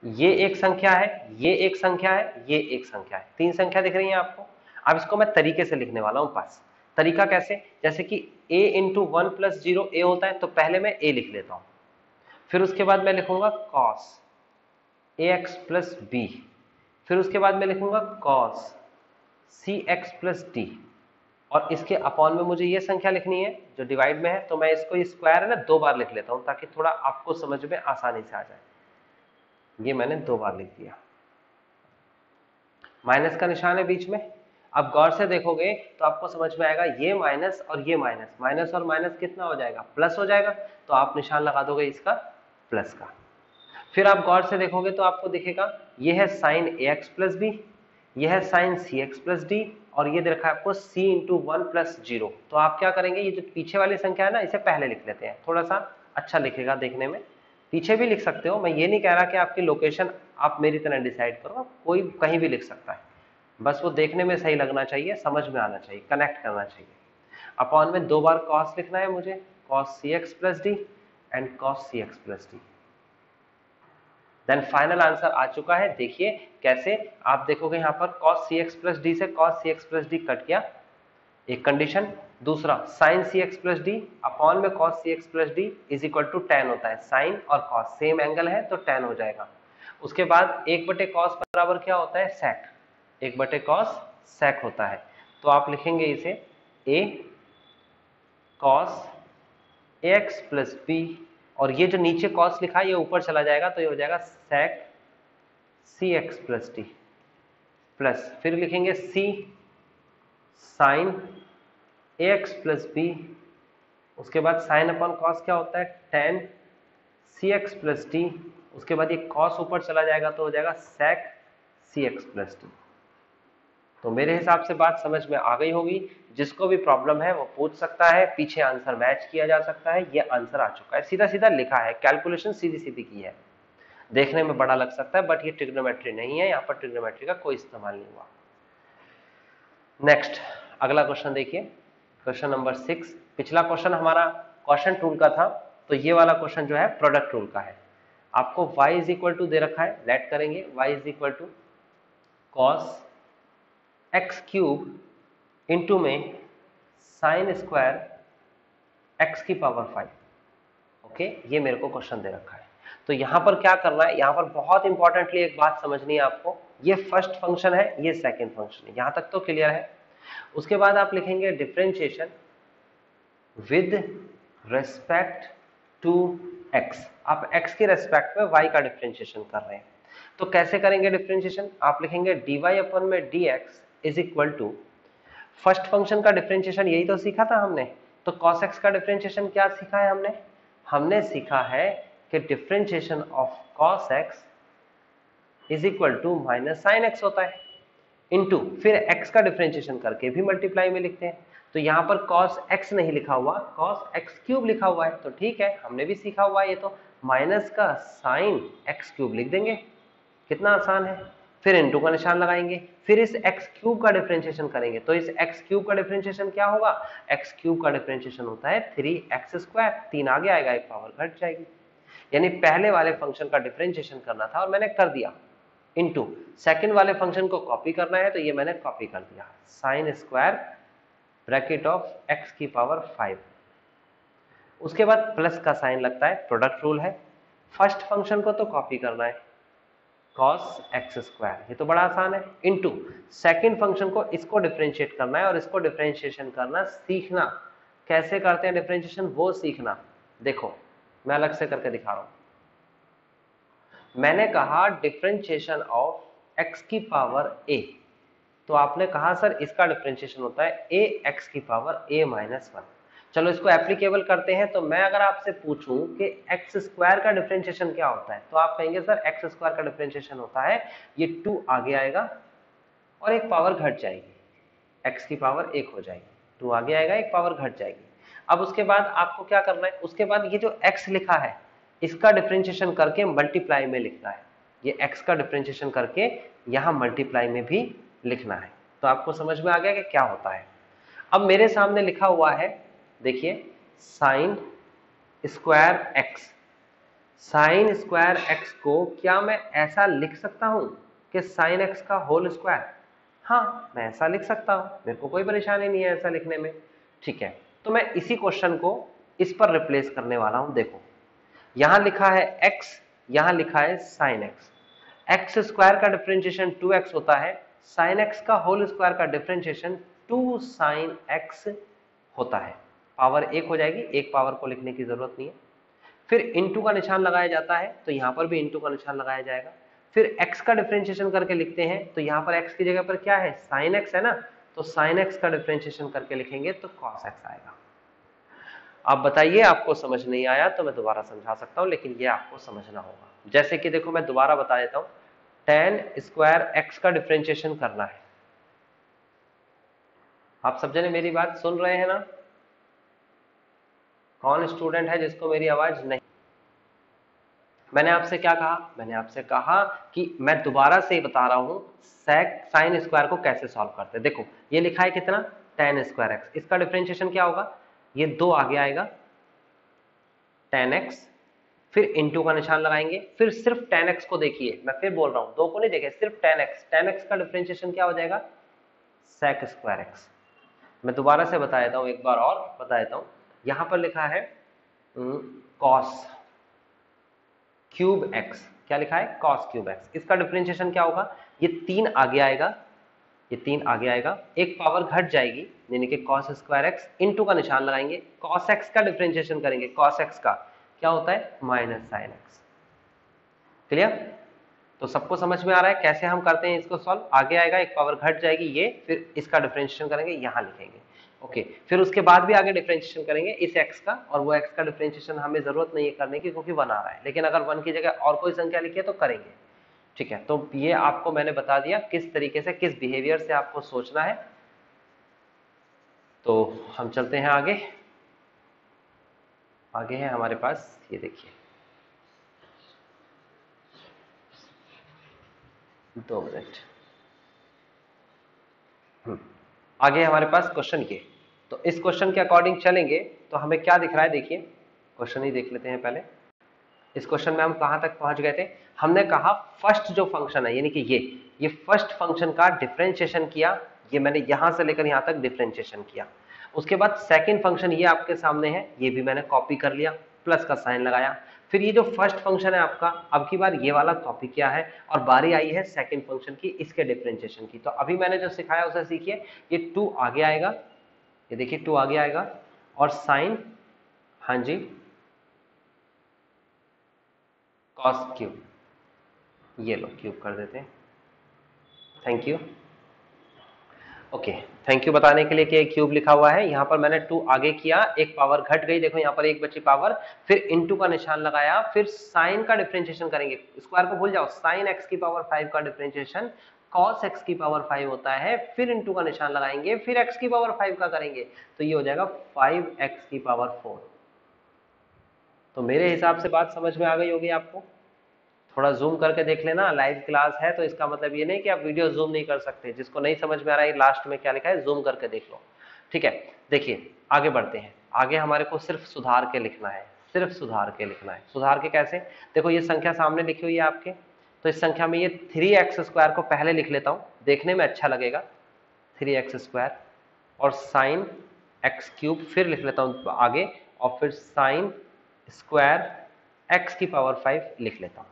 ये एक संख्या है, ये एक संख्या है, ये एक संख्या है, तीन संख्या दिख रही है आपको। अब इसको मैं तरीके से लिखने वाला हूं पास। तरीका कैसे, जैसे कि a into one plus zero a होता है, तो पहले मैं a लिख लेता हूं, फिर उसके बाद मैं लिखूंगा cos ax प्लस बी, फिर उसके बाद मैं लिखूंगा cos cx प्लस डी, और इसके अपॉन में मुझे ये संख्या लिखनी है जो डिवाइड में है, तो मैं इसको स्क्वायर है ना दो बार लिख लेता हूं ताकि थोड़ा आपको समझ में आसानी से आ जाए। ये मैंने 2 बार लिख दिया, माइनस का निशान है बीच में। अब गौर से देखोगे तो आपको समझ में आएगा ये माइनस और ये माइनस, माइनस और माइनस कितना हो जाएगा, प्लस हो जाएगा, तो आप निशान लगा दोगे इसका प्लस का। फिर आप गौर से देखोगे तो आपको दिखेगा ये है साइन ए एक्स प्लस बी, यह है साइन सी एक्स प्लस डी, और ये दे रखा है आपको c इंटू 1 प्लस 0। तो आप क्या करेंगे, ये जो पीछे वाली संख्या है ना, इसे पहले लिख लेते हैं, थोड़ा सा अच्छा लिखेगा देखने में। पीछे भी लिख सकते हो, मैं ये नहीं कह रहा कि आपकी लोकेशन आप मेरी तरह डिसाइड करो, आप कोई कहीं भी लिख सकता है, बस वो देखने में सही लगना चाहिए, समझ में आना चाहिए, कनेक्ट करना चाहिए। अपॉन में 2 बार कॉस लिखना है मुझे, cos c x plus d and cos c x plus d. Then final answer आ चुका है। देखिए कैसे, आप देखोगे यहाँ पर cos cx प्लस डी से cos cx plus d cut गया, एक कंडीशन। दूसरा sin cx plus d upon में cos cx plus d is equal to tan होता है, sin और cos सेम एंगल है तो tan हो जाएगा। उसके बाद 1/cos बराबर क्या होता है, sec, 1/cos sec होता है। तो आप लिखेंगे इसे a cos ax plus b, और ये जो नीचे cos लिखा है ये ऊपर चला जाएगा तो ये हो जाएगा sec cx plus d, plus फिर लिखेंगे c sin ax plus b, उसके बाद sin अपॉन cos क्या होता है, tan cx प्लस डी, उसके बाद ये cos ऊपर चला जाएगा तो हो जाएगा sec cx प्लस डी। तो मेरे हिसाब से बात समझ में आ गई होगी, जिसको भी प्रॉब्लम है वो पूछ सकता है, पीछे आंसर मैच किया जा सकता है। ये आंसर आ चुका है, सीधा सीधा लिखा है, कैलकुलेशन सीधी सीधी की है, देखने में बड़ा लग सकता है बट ये ट्रिग्नोमेट्री नहीं है, यहाँ पर ट्रिग्नोमेट्री का कोई इस्तेमाल नहीं हुआ। नेक्स्ट अगला क्वेश्चन देखिए, क्वेश्चन नंबर 6। पिछला क्वेश्चन हमारा क्वोशंट रूल का था, तो ये वाला क्वेश्चन जो है प्रोडक्ट रूल का है। आपको y इज इक्वल टू दे रखा है, लेट करेंगे y is equal to cos x cube into में साइन स्क्वायर एक्स की पावर 5। ओके, ये मेरे को क्वेश्चन दे रखा है। तो यहां पर क्या करना है, यहां पर बहुत इंपॉर्टेंटली एक बात समझनी है आपको, ये फर्स्ट फंक्शन है, ये सेकंड फंक्शन है, यहां तक तो क्लियर है। उसके बाद आप लिखेंगे differentiation with respect to x, आप एक्स के रेस्पेक्ट में वाई का डिफरेंशिएशन कर रहे हैं। तो कैसे करेंगे डिफरेंशिएशन, आप लिखेंगे dy अपन में dx is equal to, first function का डिफरेंशिएशन यही तो सीखा था हमने, तो cos x का डिफरेंशिएशन क्या सीखा है हमने, हमने सीखा है कि differentiation of cos x is equal to minus sine x होता है, इनटू फिर x का डिफरेंशिएशन करके भी मल्टीप्लाई में लिखते हैं। तो यहां पर cos x नहीं लिखा हुआ, cos x क्यूब लिखा हुआ है, तो ठीक है हमने भी सीखा हुआ है ये तो, माइनस का साइन x क्यूब लिख देंगे, कितना आसान है। फिर इनटू का निशान लगाएंगे, फिर इस x क्यूब का डिफरेंशिएशन करेंगे, तो इस x क्यूब का डिफरेंशिएशन क्या होगा, x क्यूब का डिफरेंशिएशन होता है 3x स्क्वायर, 3 आगे आएगा, एक पावर घट जाएगी। यानी पहले वाले फंक्शन का डिफरेंशिएशन करना था और मैंने कर दिया, इनटू सेकंड वाले फंक्शन को कॉपी करना है तो ये मैंने कॉपी कर दिया, sine square bracket of x की पावर 5। उसके बाद प्लस का साइन लगता है, प्रोडक्ट रूल है। फर्स्ट फंक्शन को तो कॉपी करना है, cos x स्क्वायर, ये तो बड़ा आसान है, इनटू सेकंड फंक्शन को इसको डिफरेंशिएट करना है, और इसको डिफरेंशिएशन करना सीखना, कैसे करते हैं डिफरेंशिएशन वो सीखना। देखो मैं अलग से करके दिखा रहा हूं, मैंने कहा डिफरेंशिएशन ऑफ x की पावर a, तो आपने कहा सर इसका डिफरेंशिएशन होता है a x की पावर a माइनस 1। चलो इसको एप्लीकेबल करते हैं, तो मैं अगर आपसे पूछूं कि एक्स स्क्वायर का डिफरेंशिएशन क्या होता है, तो आप कहेंगे सर एक्स स्क्वायर का डिफरेंशिएशन होता है ये 2 आगे आएगा और एक पावर घट जाएगी, एक्स की पावर 1 हो जाएगी, 2 आगे आएगा एक पावर घट जाएगी। अब उसके बाद आपको क्या करना है, उसके बाद ये जो एक्स लिखा है इसका डिफरेंशिएशन करके मल्टीप्लाई में लिखना है, ये एक्स का डिफरेंशिएशन करके यहां मल्टीप्लाई में भी लिखना है। तो आपको समझ में आ गया कि क्या होता है। अब मेरे सामने लिखा हुआ है, देखिए sign square x, sign square x को क्या मैं ऐसा लिख सकता हूं कि साइन एक्स का होल स्क्वायर, हाँ मैं ऐसा लिख सकता हूं, मेरे को कोई परेशानी नहीं है ऐसा लिखने में, ठीक है। तो मैं इसी क्वेश्चन को इस पर रिप्लेस करने वाला हूं। देखो यहां लिखा है x, यहां लिखा है साइन एक्स, एक्स स्क्वायर का डिफरेंशिएशन 2x होता है, साइन एक्स का होल स्क्वायर का डिफरेंशिएशन 2 साइन एक्स होता है, पावर 1 हो जाएगी, एक पावर को लिखने की जरूरत नहीं है। फिर इंटू का निशान लगाया जाता है, तो यहाँ पर भी इंटू का निशान लगाया जाएगा। फिर x का डिफरेंशिएशन करके लिखते हैं, तो यहाँ पर x की जगह पर क्या है, साइन x है ना, तो साइन x का डिफरेंशिएशन करके लिखेंगे तो cos x आएगा। आप बताइए, आपको समझ नहीं आया तो मैं दोबारा समझा सकता हूं, लेकिन ये आपको समझना होगा। जैसे कि देखो मैं दोबारा बता देता हूं, tan स्क्वायर x का डिफरेंशिएशन करना है। आप सब जने मेरी बात सुन रहे हैं ना? कौन स्टूडेंट है जिसको मेरी आवाज नहीं? मैंने आपसे क्या कहा? मैंने आपसे कहा कि मैं दोबारा से बता रहा हूं सेक साइन स्क्वायर को कैसे सॉल्व करते हैं। देखो ये लिखा है कितना, tan स्क्वायर एक्स, इसका डिफरेंशिएशन क्या होगा, ये 2 आगे आएगा tan x, फिर इंटू का निशान लगाएंगे, फिर सिर्फ tan x को देखिए, मैं फिर बोल रहा हूं, 2 को नहीं देखे, सिर्फ tan x का डिफरेंशिएशन क्या हो जाएगा, sec स्क्वायर x। मैं दोबारा से बता देता हूं, एक बार और बता देता हूं, यहां पर लिखा है cos क्यूब x, क्या लिखा है, cos क्यूब x, इसका डिफरेंशिएशन क्या होगा, ये 3 आगे आएगा, ये 3 आगे आएगा, एक पावर घट जाएगी यानी कि cos स्क्वायर x, इंटू का निशान लगाएंगे, cos x का डिफरेंशिएशन करेंगे, cos x का क्या होता है, माइनस साइन x। क्लियर? तो सबको समझ में आ रहा है कैसे हम करते हैं इसको सॉल्व? आगे आएगा, एक पावर घट जाएगी ये, फिर इसका डिफरेंशिएशन करेंगे, यहां लिखेंगे, ओके। फिर उसके बाद भी आगे डिफरेंशिएशन करेंगे इस x का, और वो x का डिफरेंशिएशन हमें जरूरत नहीं है करने की क्योंकि 1 आ रहा है, लेकिन अगर 1 की जगह और कोई संख्या लिखी है तो करेंगे, ठीक है। तो ये आपको मैंने बता दिया किस तरीके से, किस बिहेवियर से आपको सोचना है। तो हम चलते हैं आगे। आगे है हमारे पास, ये देखिए 2 मिनट, आगे हमारे पास क्वेश्चन के, तो इस क्वेश्चन के अकॉर्डिंग चलेंगे तो हमें क्या दिख रहा है, देखिए क्वेश्चन ही देख लेते हैं पहले। इस क्वेश्चन में हम कहां तक पहुंच गए थे, हमने कहा फर्स्ट जो फंक्शन है यानी कि ये फर्स्ट फंक्शन का डिफरेंशिएशन किया, ये मैंने यहां से लेकर यहां तक डिफरेंशिएशन किया। उसके बाद सेकंड फंक्शन ये आपके सामने है, ये भी मैंने कॉपी कर लिया, प्लस का साइन लगाया। फिर ये जो फर्स्ट फंक्शन है आपका, अब की बार ये वाला कॉपी किया है और बारी आई है सेकंड फंक्शन की, इसके डिफरेंशिएशन की। तो अभी मैंने जो सिखाया उसे सीखिए, ये 2 आगे आएगा, ये देखिए 2 आगे आएगा, और साइन, हाँ जी, cos क्यूब, ये लो क्यूब कर देते हैं, thank you, okay, thank you बताने के लिए कि क्यूब लिखा हुआ है। यहां पर मैंने 2 आगे किया, एक पावर घट गई, देखो यहां पर एक बची पावर, फिर इंटू का निशान लगाया, फिर साइन का डिफरेंशिएशन करेंगे, स्क्वायर को भूल जाओ, साइन x की पावर 5 का डिफरेंशिएशन cos x की पावर 5 होता है, फिर इंटू का निशान लगाएंगे, फिर x की पावर 5 का करेंगे, तो ये हो जाएगा 5x की पावर 4। तो मेरे हिसाब से बात समझ में आ गई होगी आपको। थोड़ा जूम करके देख लेना, लाइव क्लास है तो इसका मतलब ये नहीं कि आप वीडियो जूम नहीं कर सकते। जिसको नहीं समझ में आ रहा है लास्ट में क्या लिखा है, जूम करके देख लो, ठीक है। देखिए आगे बढ़ते हैं, आगे हमारे को सिर्फ सुधार के लिखना है, सिर्फ सुधार के लिखना है। सुधार के कैसे, देखो ये संख्या सामने लिखी हुई है आपके, तो इस संख्या में ये 3x² को पहले लिख लेता हूं, देखने में अच्छा लगेगा, 3x², और साइन x³ फिर लिख लेता हूं आगे, और फिर साइन स्क्वायर x की पावर 5 लिख लेता हूं।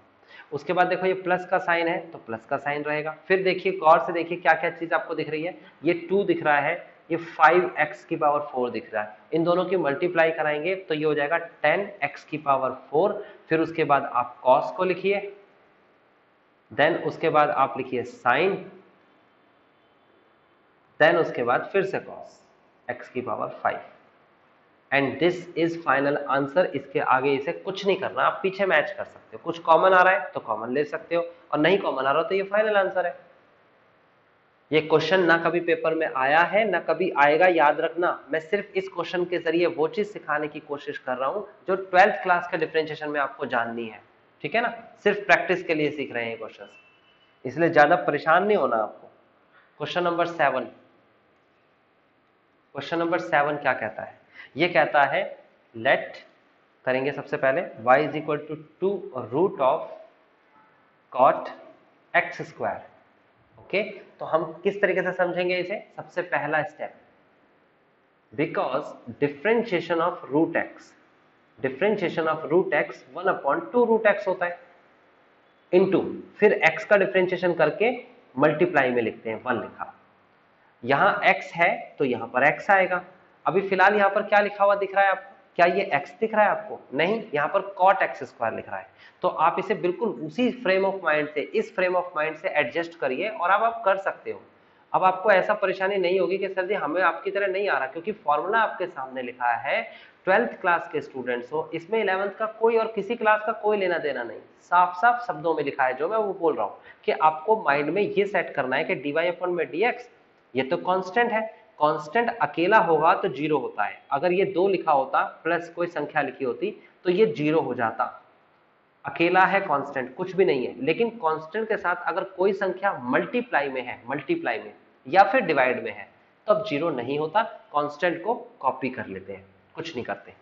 उसके बाद देखो ये प्लस का साइन है तो प्लस का साइन रहेगा। फिर देखिए गौर से देखिए क्या क्या चीज आपको दिख रही है, ये 2 दिख रहा है, ये 5x की पावर 4 दिख रहा है, इन दोनों की मल्टीप्लाई कराएंगे तो ये हो जाएगा 10x की पावर 4। फिर उसके बाद आप cos को लिखिए, देन उसके बाद आप लिखिए साइन, देन उसके बाद फिर से cos x की power 5, and this is final answer. इसके आगे इसे कुछ नहीं करना, आप पीछे मैच कर सकते हो, कुछ कॉमन आ रहा है तो कॉमन ले सकते हो, और नहीं कॉमन आ रहा हो तो ये फाइनल आंसर है। ये क्वेश्चन ना कभी पेपर में आया है ना कभी आएगा, याद रखना। मैं सिर्फ इस क्वेश्चन के जरिए वो चीज सिखाने की कोशिश कर रहा हूं जो 12th क्लास के डिफरेंशिएशन में आपको जाननी है, ठीक है ना। सिर्फ प्रैक्टिस के लिए सीख रहे हैं क्वेश्चन, इसलिए ज्यादा परेशान नहीं होना आपको। क्वेश्चन नंबर 7, क्वेश्चन नंबर 7 क्या कहता है, ये कहता है लेट, करेंगे सबसे पहले y is equal to 2 root of cot x²। Okay, तो हम किस तरीके से समझेंगे इसे, सबसे पहला step, because differentiation of root x, differentiation of root x 1/2 root x होता है, इनटू फिर x का डिफरेंशिएशन करके मल्टीप्लाई में लिखते हैं, 1 लिखा, यहां x है तो यहां पर x आएगा। अभी फिलहाल यहां पर क्या लिखा हुआ दिख रहा है आपको, क्या ये x दिख रहा है आपको? नहीं, यहाँ पर cot x स्क्वायर लिख रहा है। तो आप इसे बिल्कुल उसी फ्रेम ऑफ माइंड से, इस फ्रेम ऑफ माइंड से एडजस्ट करिए और अब आप कर सकते हो। अब आपको ऐसा परेशानी नहीं होगी कि सर जी हमें आपकी तरह नहीं आ रहा, क्योंकि फॉर्मूला आपके सामने लिखा है। 12th क्लास के स्टूडेंट्स हो, इसमें 11th का कोई और किसी क्लास का कोई लेना देना नहीं, साफ साफ शब्दों में लिखा है जो मैं वो बोल रहा हूँ कि आपको माइंड में ये सेट करना है कि dy अपॉन में dx ये तो कांस्टेंट है, कांस्टेंट अकेला होगा तो जीरो होता है। अगर ये 2 लिखा होता प्लस कोई संख्या लिखी होती तो ये जीरो हो जाता। अकेला है कांस्टेंट, कुछ भी नहीं है, लेकिन कांस्टेंट के साथ अगर कोई संख्या मल्टीप्लाई में है, मल्टीप्लाई में या फिर डिवाइड में है, तो अब जीरो नहीं होता। कांस्टेंट को कॉपी कर लेते हैं, कुछ नहीं करते।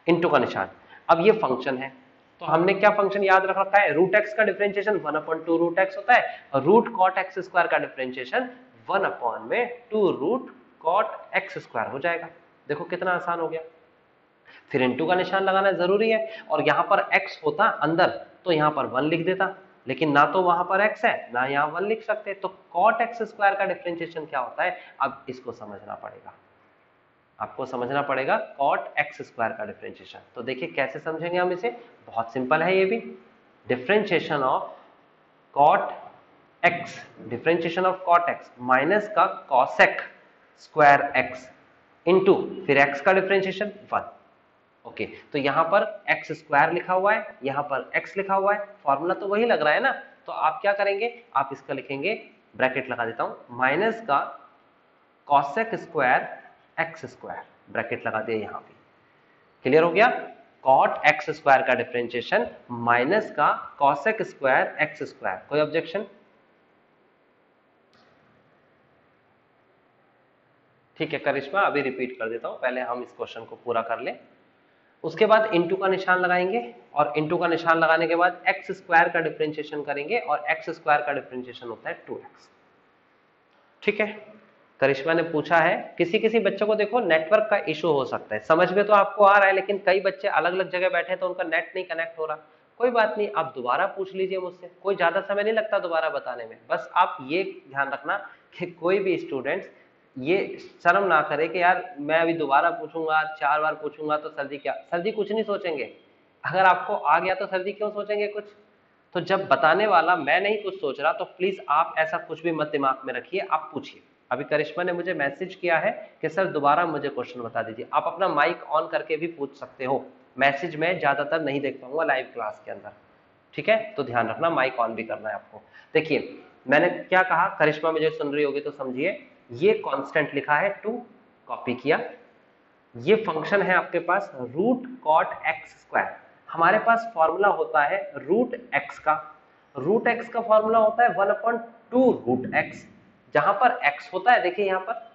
इनटू का निशान। अब ये फंक्शन है, तो हमने क्या फंक्शन याद रख रखा है? रूट एक्स का डिफरेंशिएशन 1/2 रूट एक्स होता है, और रूट कॉट एक्स स्क्वायर का differentiation 1/2 root cot x square हो जाएगा। देखो कितना आसान हो गया। फिर इनटू का निशान लगाना जरूरी है, और यहां पर x होता अंदर तो यहां पर 1 लिख देता, लेकिन ना तो वहां पर x है ना यहां 1 लिख सकते, तो cot x स्क्वायर का डिफरेंशिएशन क्या होता है? अब इसको समझना पड़ेगा, आपको समझना पड़ेगा cot x स्क्वायर का डिफरेंशिएशन। तो देखिए कैसे समझेंगे हम इसे, बहुत सिंपल है ये भी। Differentiation of cot x, differentiation of cot x minus का cosec स्क्वायर x इंटू फिर x का डिफरेंशिएशन 1। ओके, तो यहां पर एक्स स्क्वायर लिखा हुआ है, यहां पर एक्स लिखा हुआ है, फॉर्मूला तो वही लग रहा है ना। तो आप क्या करेंगे, आप इसका लिखेंगे, ब्रैकेट लगा देता हूं, माइनस का cosec square x square, bracket लगा दिया यहां पे। क्लियर हो गया? कॉट एक्स स्क्वायर का डिफरेंशिएशन माइनस का कॉसेक स्क्वायर एक्स स्क्वायर। कोई ऑब्जेक्शन? ठीक है करिश्मा, अभी रिपीट कर देता हूं, पहले हम इस क्वेश्चन को पूरा कर लें। उसके बाद इंटू का निशान लगाएंगे, और इंटू का निशान लगाने के बाद एक्स स्क्वायर का डिफरेंशिएशन करेंगे, और एक्स स्क्वायर का डिफरेंशिएशन होता है 2x। ठीक है, करिश्मा ने पूछा है, किसी किसी बच्चों को देखो नेटवर्क का इशू हो सकता है, समझ में तो आपको आ रहा है, लेकिन कई बच्चे अलग अलग जगह बैठे हैं तो उनका नेट नहीं कनेक्ट हो रहा। कोई बात नहीं, आप दोबारा पूछ लीजिए मुझसे, कोई ज्यादा समय नहीं लगता दोबारा बताने में। बस आप ये ध्यान रखना कि कोई भी स्टूडेंट्स ये शर्म ना करे कि यार मैं अभी दोबारा पूछूंगा, 4 बार पूछूंगा तो सर जी क्या, सर जी कुछ नहीं सोचेंगे। अगर आपको आ गया तो सर जी क्यों सोचेंगे कुछ। तो जब बताने वाला मैं नहीं कुछ सोच रहा, तो प्लीज आप ऐसा कुछ भी मत दिमाग में रखिए, आप पूछिए। अभी करिश्मा ने मुझे मैसेज किया है कि सर दोबारा मुझे क्वेश्चन बता दीजिए। आप अपना माइक ऑन करके भी पूछ सकते हो, मैसेज में ज्यादातर नहीं देख पाऊंगा लाइव क्लास के अंदर। ठीक है, तो ध्यान रखना, माइक ऑन भी करना है आपको। देखिए मैंने क्या कहा, करिश्मा मुझे सुन रही होगी तो समझिए, ये कांस्टेंट लिखा है 2, कॉपी किया। ये फंक्शन है आपके पास रूट कॉट एक्स स्क्वायर। हमारे पास फॉर्मूला होता है रूट एक्स का, रूट एक्स का फॉर्मूला होता है 1/2 रूट एक्स। जहां पर x होता है, देखिए यहां पर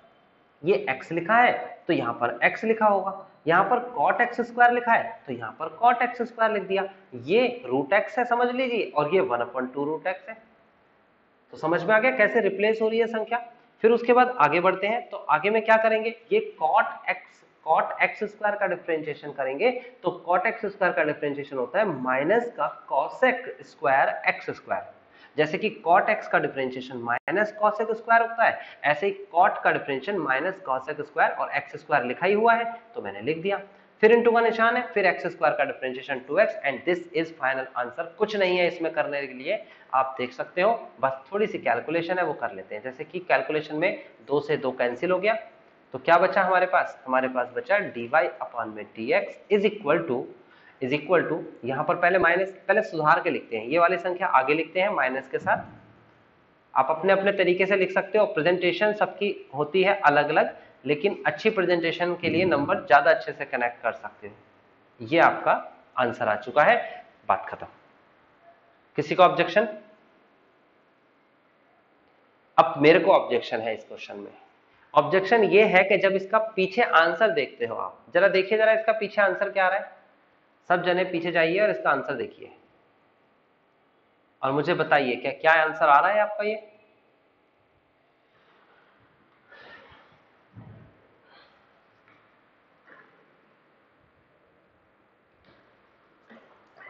ये x लिखा है तो यहां पर x लिखा होगा, यहां पर cot x स्क्वायर लिखा है तो यहां पर cot x स्क्वायर लिख दिया। ये रूट x है समझ लीजिए, और ये 1/2 रूट x है। तो समझ में आ गया कैसे रिप्लेस हो रही है संख्या। फिर उसके बाद आगे बढ़ते हैं, तो आगे में क्या करेंगे, ये cot x स्क्वायर का डिफरेंशिएशन करेंगे, तो cot x स्क्वायर का डिफरेंशिएशन होता है माइनस का cosec स्क्वायर x स्क्वायर। जैसे कि cot x का डिफरेंशिएशन माइनस cosec स्क्वायर होता है, ऐसे ही cot का डिफरेंशिएशन माइनस cosec स्क्वायर, और x स्क्वायर लिखा ही हुआ है तो मैंने लिख दिया। फिर इनटू का निशान है, फिर x स्क्वायर का differentiation 2x, and this is final answer. कुछ नहीं है इसमें करने के लिए, आप देख सकते हो, बस थोड़ी सी कैलकुलेशन है वो कर लेते हैं। जैसे कि कैलकुलेशन में 2 से 2 कैंसिल हो गया, तो क्या बचा हमारे पास बचा dy अपॉन में dx इज इक्वल टू यहां पर पहले माइनस, पहले सुधार के लिखते हैं, ये वाली संख्या आगे लिखते हैं माइनस के साथ। आप अपने अपने तरीके से लिख सकते हो, प्रेजेंटेशन सबकी होती है अलग अलग, लेकिन अच्छी प्रेजेंटेशन के लिए नंबर ज्यादा अच्छे से कनेक्ट कर सकते हो। ये आपका आंसर आ चुका है, बात खत्म। किसी को ऑब्जेक्शन? अब मेरे को ऑब्जेक्शन है इस क्वेश्चन में। ऑब्जेक्शन ये है कि जब इसका पीछे आंसर देखते हो आप, जरा देखिए जरा इसका पीछे आंसर क्या आ रहा है। सब जने पीछे जाइए और इसका आंसर देखिए, और मुझे बताइए क्या क्या आंसर आ रहा है आपका। ये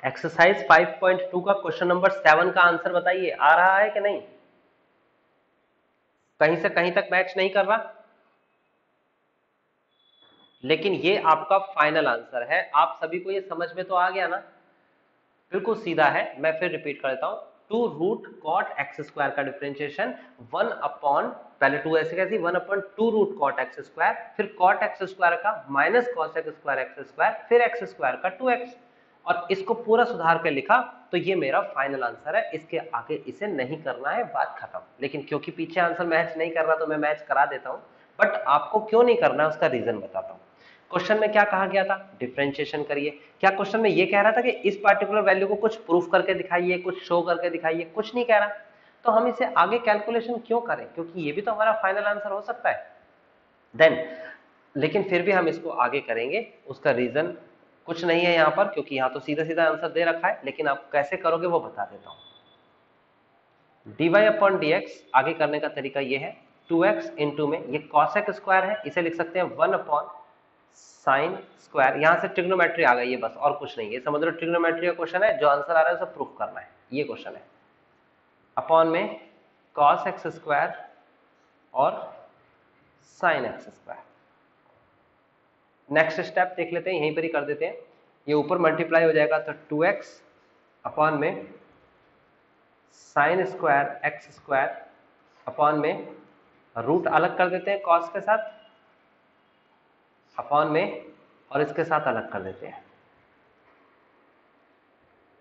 एक्सरसाइज 5.2 का क्वेश्चन नंबर 7 का आंसर बताइए, आ रहा है कि नहीं? कहीं से कहीं तक मैच नहीं कर रहा? लेकिन ये आपका फाइनल आंसर है। आप सभी को ये समझ में तो आ गया ना? बिल्कुल सीधा है। मैं फिर रिपीट कर देता हूं, 2 रूट कॉट एक्स स्क्वायर का डिफरेंशिएशन 1 अपॉन, पहले 2 ऐसे कैसी, 1 upon 2 root cot x square, फिर कॉट एक्स स्क्वायर का minus cos x square x square, फिर एक्स स्क्वायर का 2x, और इसको पूरा सुधार के लिखा, तो ये मेरा फाइनल आंसर है। इसके आगे इसे नहीं करना है, बात खत्म। लेकिन क्योंकि पीछे आंसर मैच नहीं कर रहा तो मैं मैच करा देता हूं, बट आपको क्यों नहीं करना है उसका रीजन बताता हूं। क्वेश्चन में क्या कहा गया था? डिफरेंशिएशन करिए। क्या क्वेश्चन में ये कह रहा था कि इस पार्टिकुलर वैल्यू को कुछ प्रूफ करके दिखाइए, कुछ शो करके दिखाइए? कुछ नहीं कह रहा। तो हम इसे आगे कैलकुलेशन क्यों करें, क्योंकि ये भी तो हमारा फाइनल आंसर हो सकता है। देन लेकिन फिर भी हम इसको आगे करेंगे। उसका रीजन कुछ नहीं है यहाँ पर, क्योंकि यहाँ तो सीधा सीधा आंसर दे रखा है, लेकिन आप कैसे करोगे वो बता देता हूं। dy अपॉन dx आगे करने का तरीका ये है, 2x इंटू में ये cosec स्क्वायर है, इसे लिख सकते हैं 1 अपॉन साइन स्क्वायर। यहां से ट्रिग्नोमेट्री आ गई है बस, और कुछ नहीं है। समझ लो ट्रिग्नोमेट्री का क्वेश्चन है, जो आंसर आ रहा है उसे प्रूफ करना है, ये क्वेश्चन है। अपॉन में cos x स्क्वायर और sin x square. Next step देख लेते हैं, यहीं पर ही कर देते हैं। ये ऊपर मल्टीप्लाई हो जाएगा तो 2x अपॉन में sine square x square upon में रूट अलग कर देते हैं cos के साथ, अपॉन में और इसके साथ अलग कर देते हैं।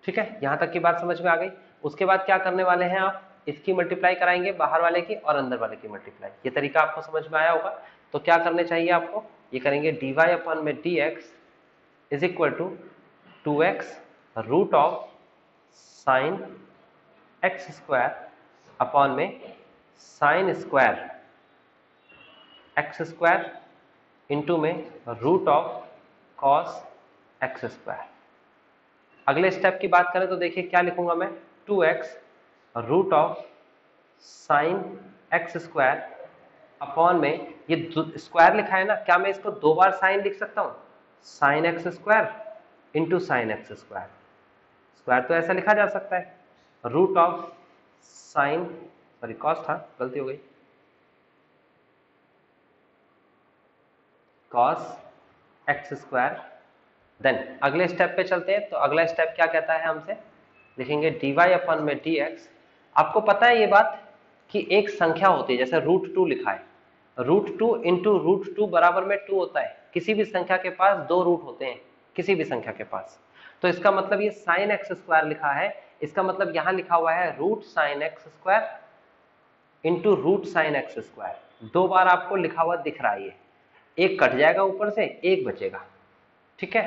ठीक है, यहां तक की बात समझ में आ गई। उसके बाद क्या करने वाले हैं आप, इसकी मल्टीप्लाई कराएंगे, बाहर वाले की और अंदर वाले की मल्टीप्लाई। ये तरीका आपको समझ में आया होगा। तो क्या करने चाहिए आपको, ये करेंगे dy अपॉन में dx is equal to 2x root of sine x square upon में sine square x square into में root of cos x square. अगले स्टेप की बात करें तो देखिए क्या लिखूंगा मैं, 2x root of sine x square upon में, ये स्क्वायर लिखा है ना, क्या मैं इसको 2 बार साइन लिख सकता हूं, sine x square into sine x square. Square तो ऐसा लिखा जा सकता है, root of sine, sorry cos था, गलती हो गई, कॉस एक्स स्क्वायर। देन अगले स्टेप पे चलते हैं। तो अगला स्टेप क्या कहता है हमसे, लिखेंगे dy अपन में dx। आपको पता है ये बात कि एक संख्या होती है, जैसे √2 लिखा है, √2 इंटू √2 बराबर में 2 होता है। किसी भी संख्या के पास 2 रूट होते हैं, किसी भी संख्या के पास। तो इसका मतलब ये साइन एक्स स्क्वायर लिखा है, इसका मतलब यहां लिखा हुआ है root sine x square into root sine x square. 2 बार आपको लिखा हुआ दिख रहा है, ये एक कट जाएगा ऊपर से, एक बचेगा। ठीक है,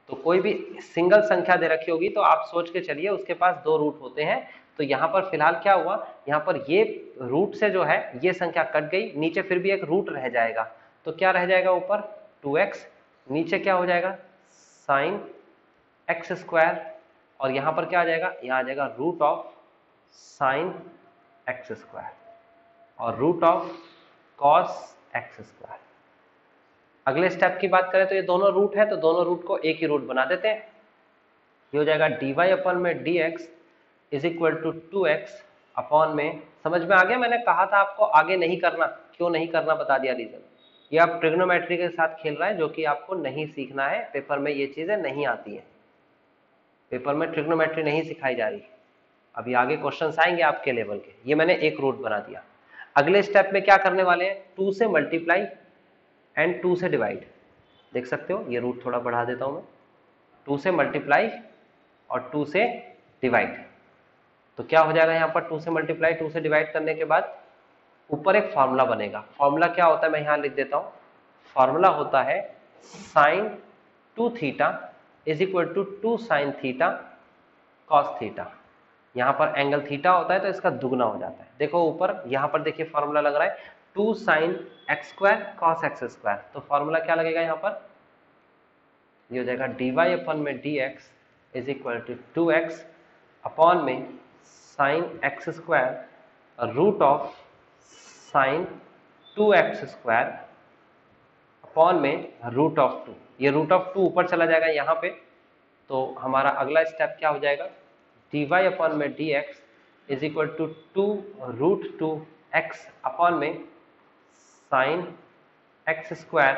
तो कोई भी सिंगल संख्या दे रखी होगी तो आप सोच के चलिए उसके पास 2 रूट होते हैं। तो यहां पर फिलहाल क्या हुआ, यहां पर ये रूट से जो है ये संख्या कट गई, नीचे फिर भी एक रूट रह जाएगा। तो क्या रह जाएगा, ऊपर 2x, नीचे क्या हो जाएगा, साइन एक्स स्क्वायर, और यहां पर क्या आ जाएगा, यहां आ जाएगा root of sine x square और root of cos x square. अगले स्टेप की बात करें तो ये दोनों रूट है, तो दोनों रूट को एक ही रूट बना देते हैं। ये हो जाएगा dy अपन में dx is equal to 2x upon में, समझ में आ गया। मैंने कहा था आपको आगे नहीं करना, क्यों नहीं करना बता दिया रीजन। ये आप ट्रिग्नोमेट्री के साथ खेल रहे हैं, जो कि आपको नहीं सीखना है, पेपर में ये चीजें नहीं आती है, पेपर में ट्रिग्नोमेट्री नहीं सिखाई जा रही। अभी आगे क्वेश्चंस आएंगे आपके लेवल के। ये मैंने एक रूट बना दिया। अगले स्टेप में क्या करने वाले हैं, 2 से मल्टीप्लाई एंड 2 से डिवाइड। देख सकते हो, ये रूट थोड़ा बढ़ा देता हूं मैं, 2 से मल्टीप्लाई और 2 से डिवाइड। तो क्या हो जाएगा, यहाँ पर 2 से मल्टीप्लाई 2 से डिवाइड करने के बाद ऊपर एक फॉर्मूला बनेगा। फॉर्मूला क्या होता है, मैं यहाँ लिख देता हूँ। फॉर्मूला होता है sine 2 theta is equal to 2 sine theta cos theta. यहाँ पर एंगल थीटा होता है तो इसका दुगना हो जाता है। देखो ऊपर यहाँ पर देखिए फॉर्मूला लग रहा है 2 sign x square cos x square. तो फॉर्मूला क्या लगेगा यहाँ पर, ये हो जाएगा dy अपन में dx is equal to 2x upon में sine x square root of sine 2x square upon में रूट ऑफ 2। ये रूट ऑफ 2 ऊपर चला जाएगा यहाँ पे। तो हमारा अगला स्टेप क्या हो जाएगा, dy अपॉन में dx is equal to 2√2x upon में sine x square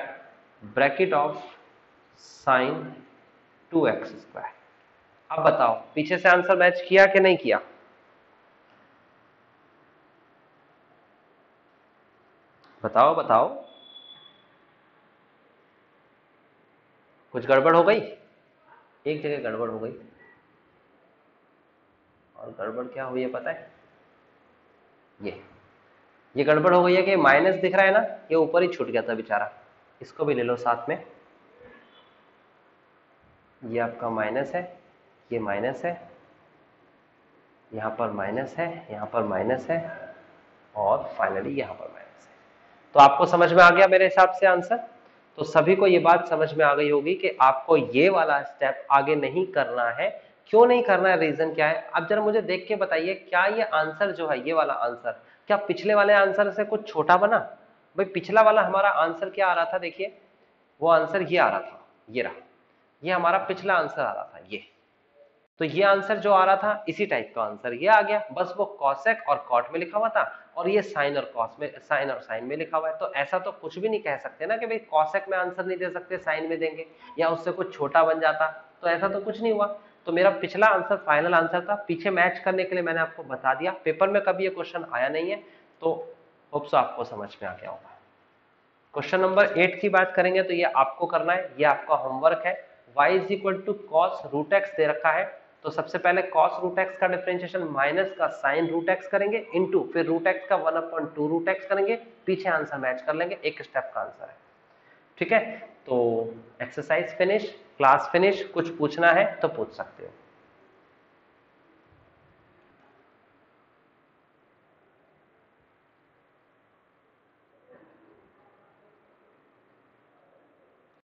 bracket of sine 2x²। अब बताओ पीछे से आंसर मैच किया कि नहीं किया? बताओ बताओ, कुछ गड़बड़ हो गई? एक जगह गड़बड़ हो गई। और गड़बड़ क्या हुई है पता है? ये गड़बड़ हो गई है कि माइनस दिख रहा है ना, ये ऊपर ही छूट गया था बेचारा। इसको भी ले लो साथ में। ये आपका माइनस है, ये माइनस है, यहाँ पर माइनस है, यहाँ पर माइनस है, और फाइनली यहाँ पर माइनस है। तो आपको समझ में आ गया मेरे हिसाब से आंसर? तो सभी को ये बात समझ में आ गई होगी कि आपको ये वाला स्टेप आगे नहीं करना है। क्यों नहीं करना है, रीजन क्या है? अब जरा मुझे देख के बताइए, क्या ये आंसर जो है, ये वाला आंसर, क्या पिछले वाले आंसर से कुछ छोटा बना? भाई पिछला वाला हमारा आंसर क्या आ रहा था, देखिए वो आंसर ये आ रहा था, ये रहा, ये हमारा पिछला आंसर आ रहा था ये। तो ये आंसर जो आ रहा था इसी टाइप का आंसर ये आ गया, बस वो कॉसेक और कॉट में लिखा हुआ था, और ये साइन और कॉस में, साइन और साइन में लिखा हुआ है। तो ऐसा तो कुछ भी नहीं कह सकते ना कि भाई कॉसेक में आंसर नहीं दे सकते, साइन में देंगे, या उससे कुछ छोटा बन जाता। तो ऐसा तो कुछ नहीं हुआ। तो मेरा पिछला आंसर फाइनल आंसर था। पीछे मैच करने के लिए मैंने आपको बता दिया, पेपर में कभी ये क्वेश्चन आया नहीं है, तो होप्स आपको समझ में आ गया होगा। क्वेश्चन नंबर 8 की बात करेंगे तो ये आपको करना है, ये आपका होमवर्क है। y is equal to cos root x दे रखा है, तो सबसे पहले कॉस रूट एक्स का डिफरेंशिएशन माइनस का साइन रूट एक्स करेंगे, इनटू फिर रूट एक्स का 1/2 रूट एक्स करेंगे, पीछे आंसर मैच कर लेंगे, एक स्टेप का आंसर है। ठीक है, तो एक्सरसाइज फिनिश, क्लास फिनिश। कुछ पूछना है तो पूछ सकते हो।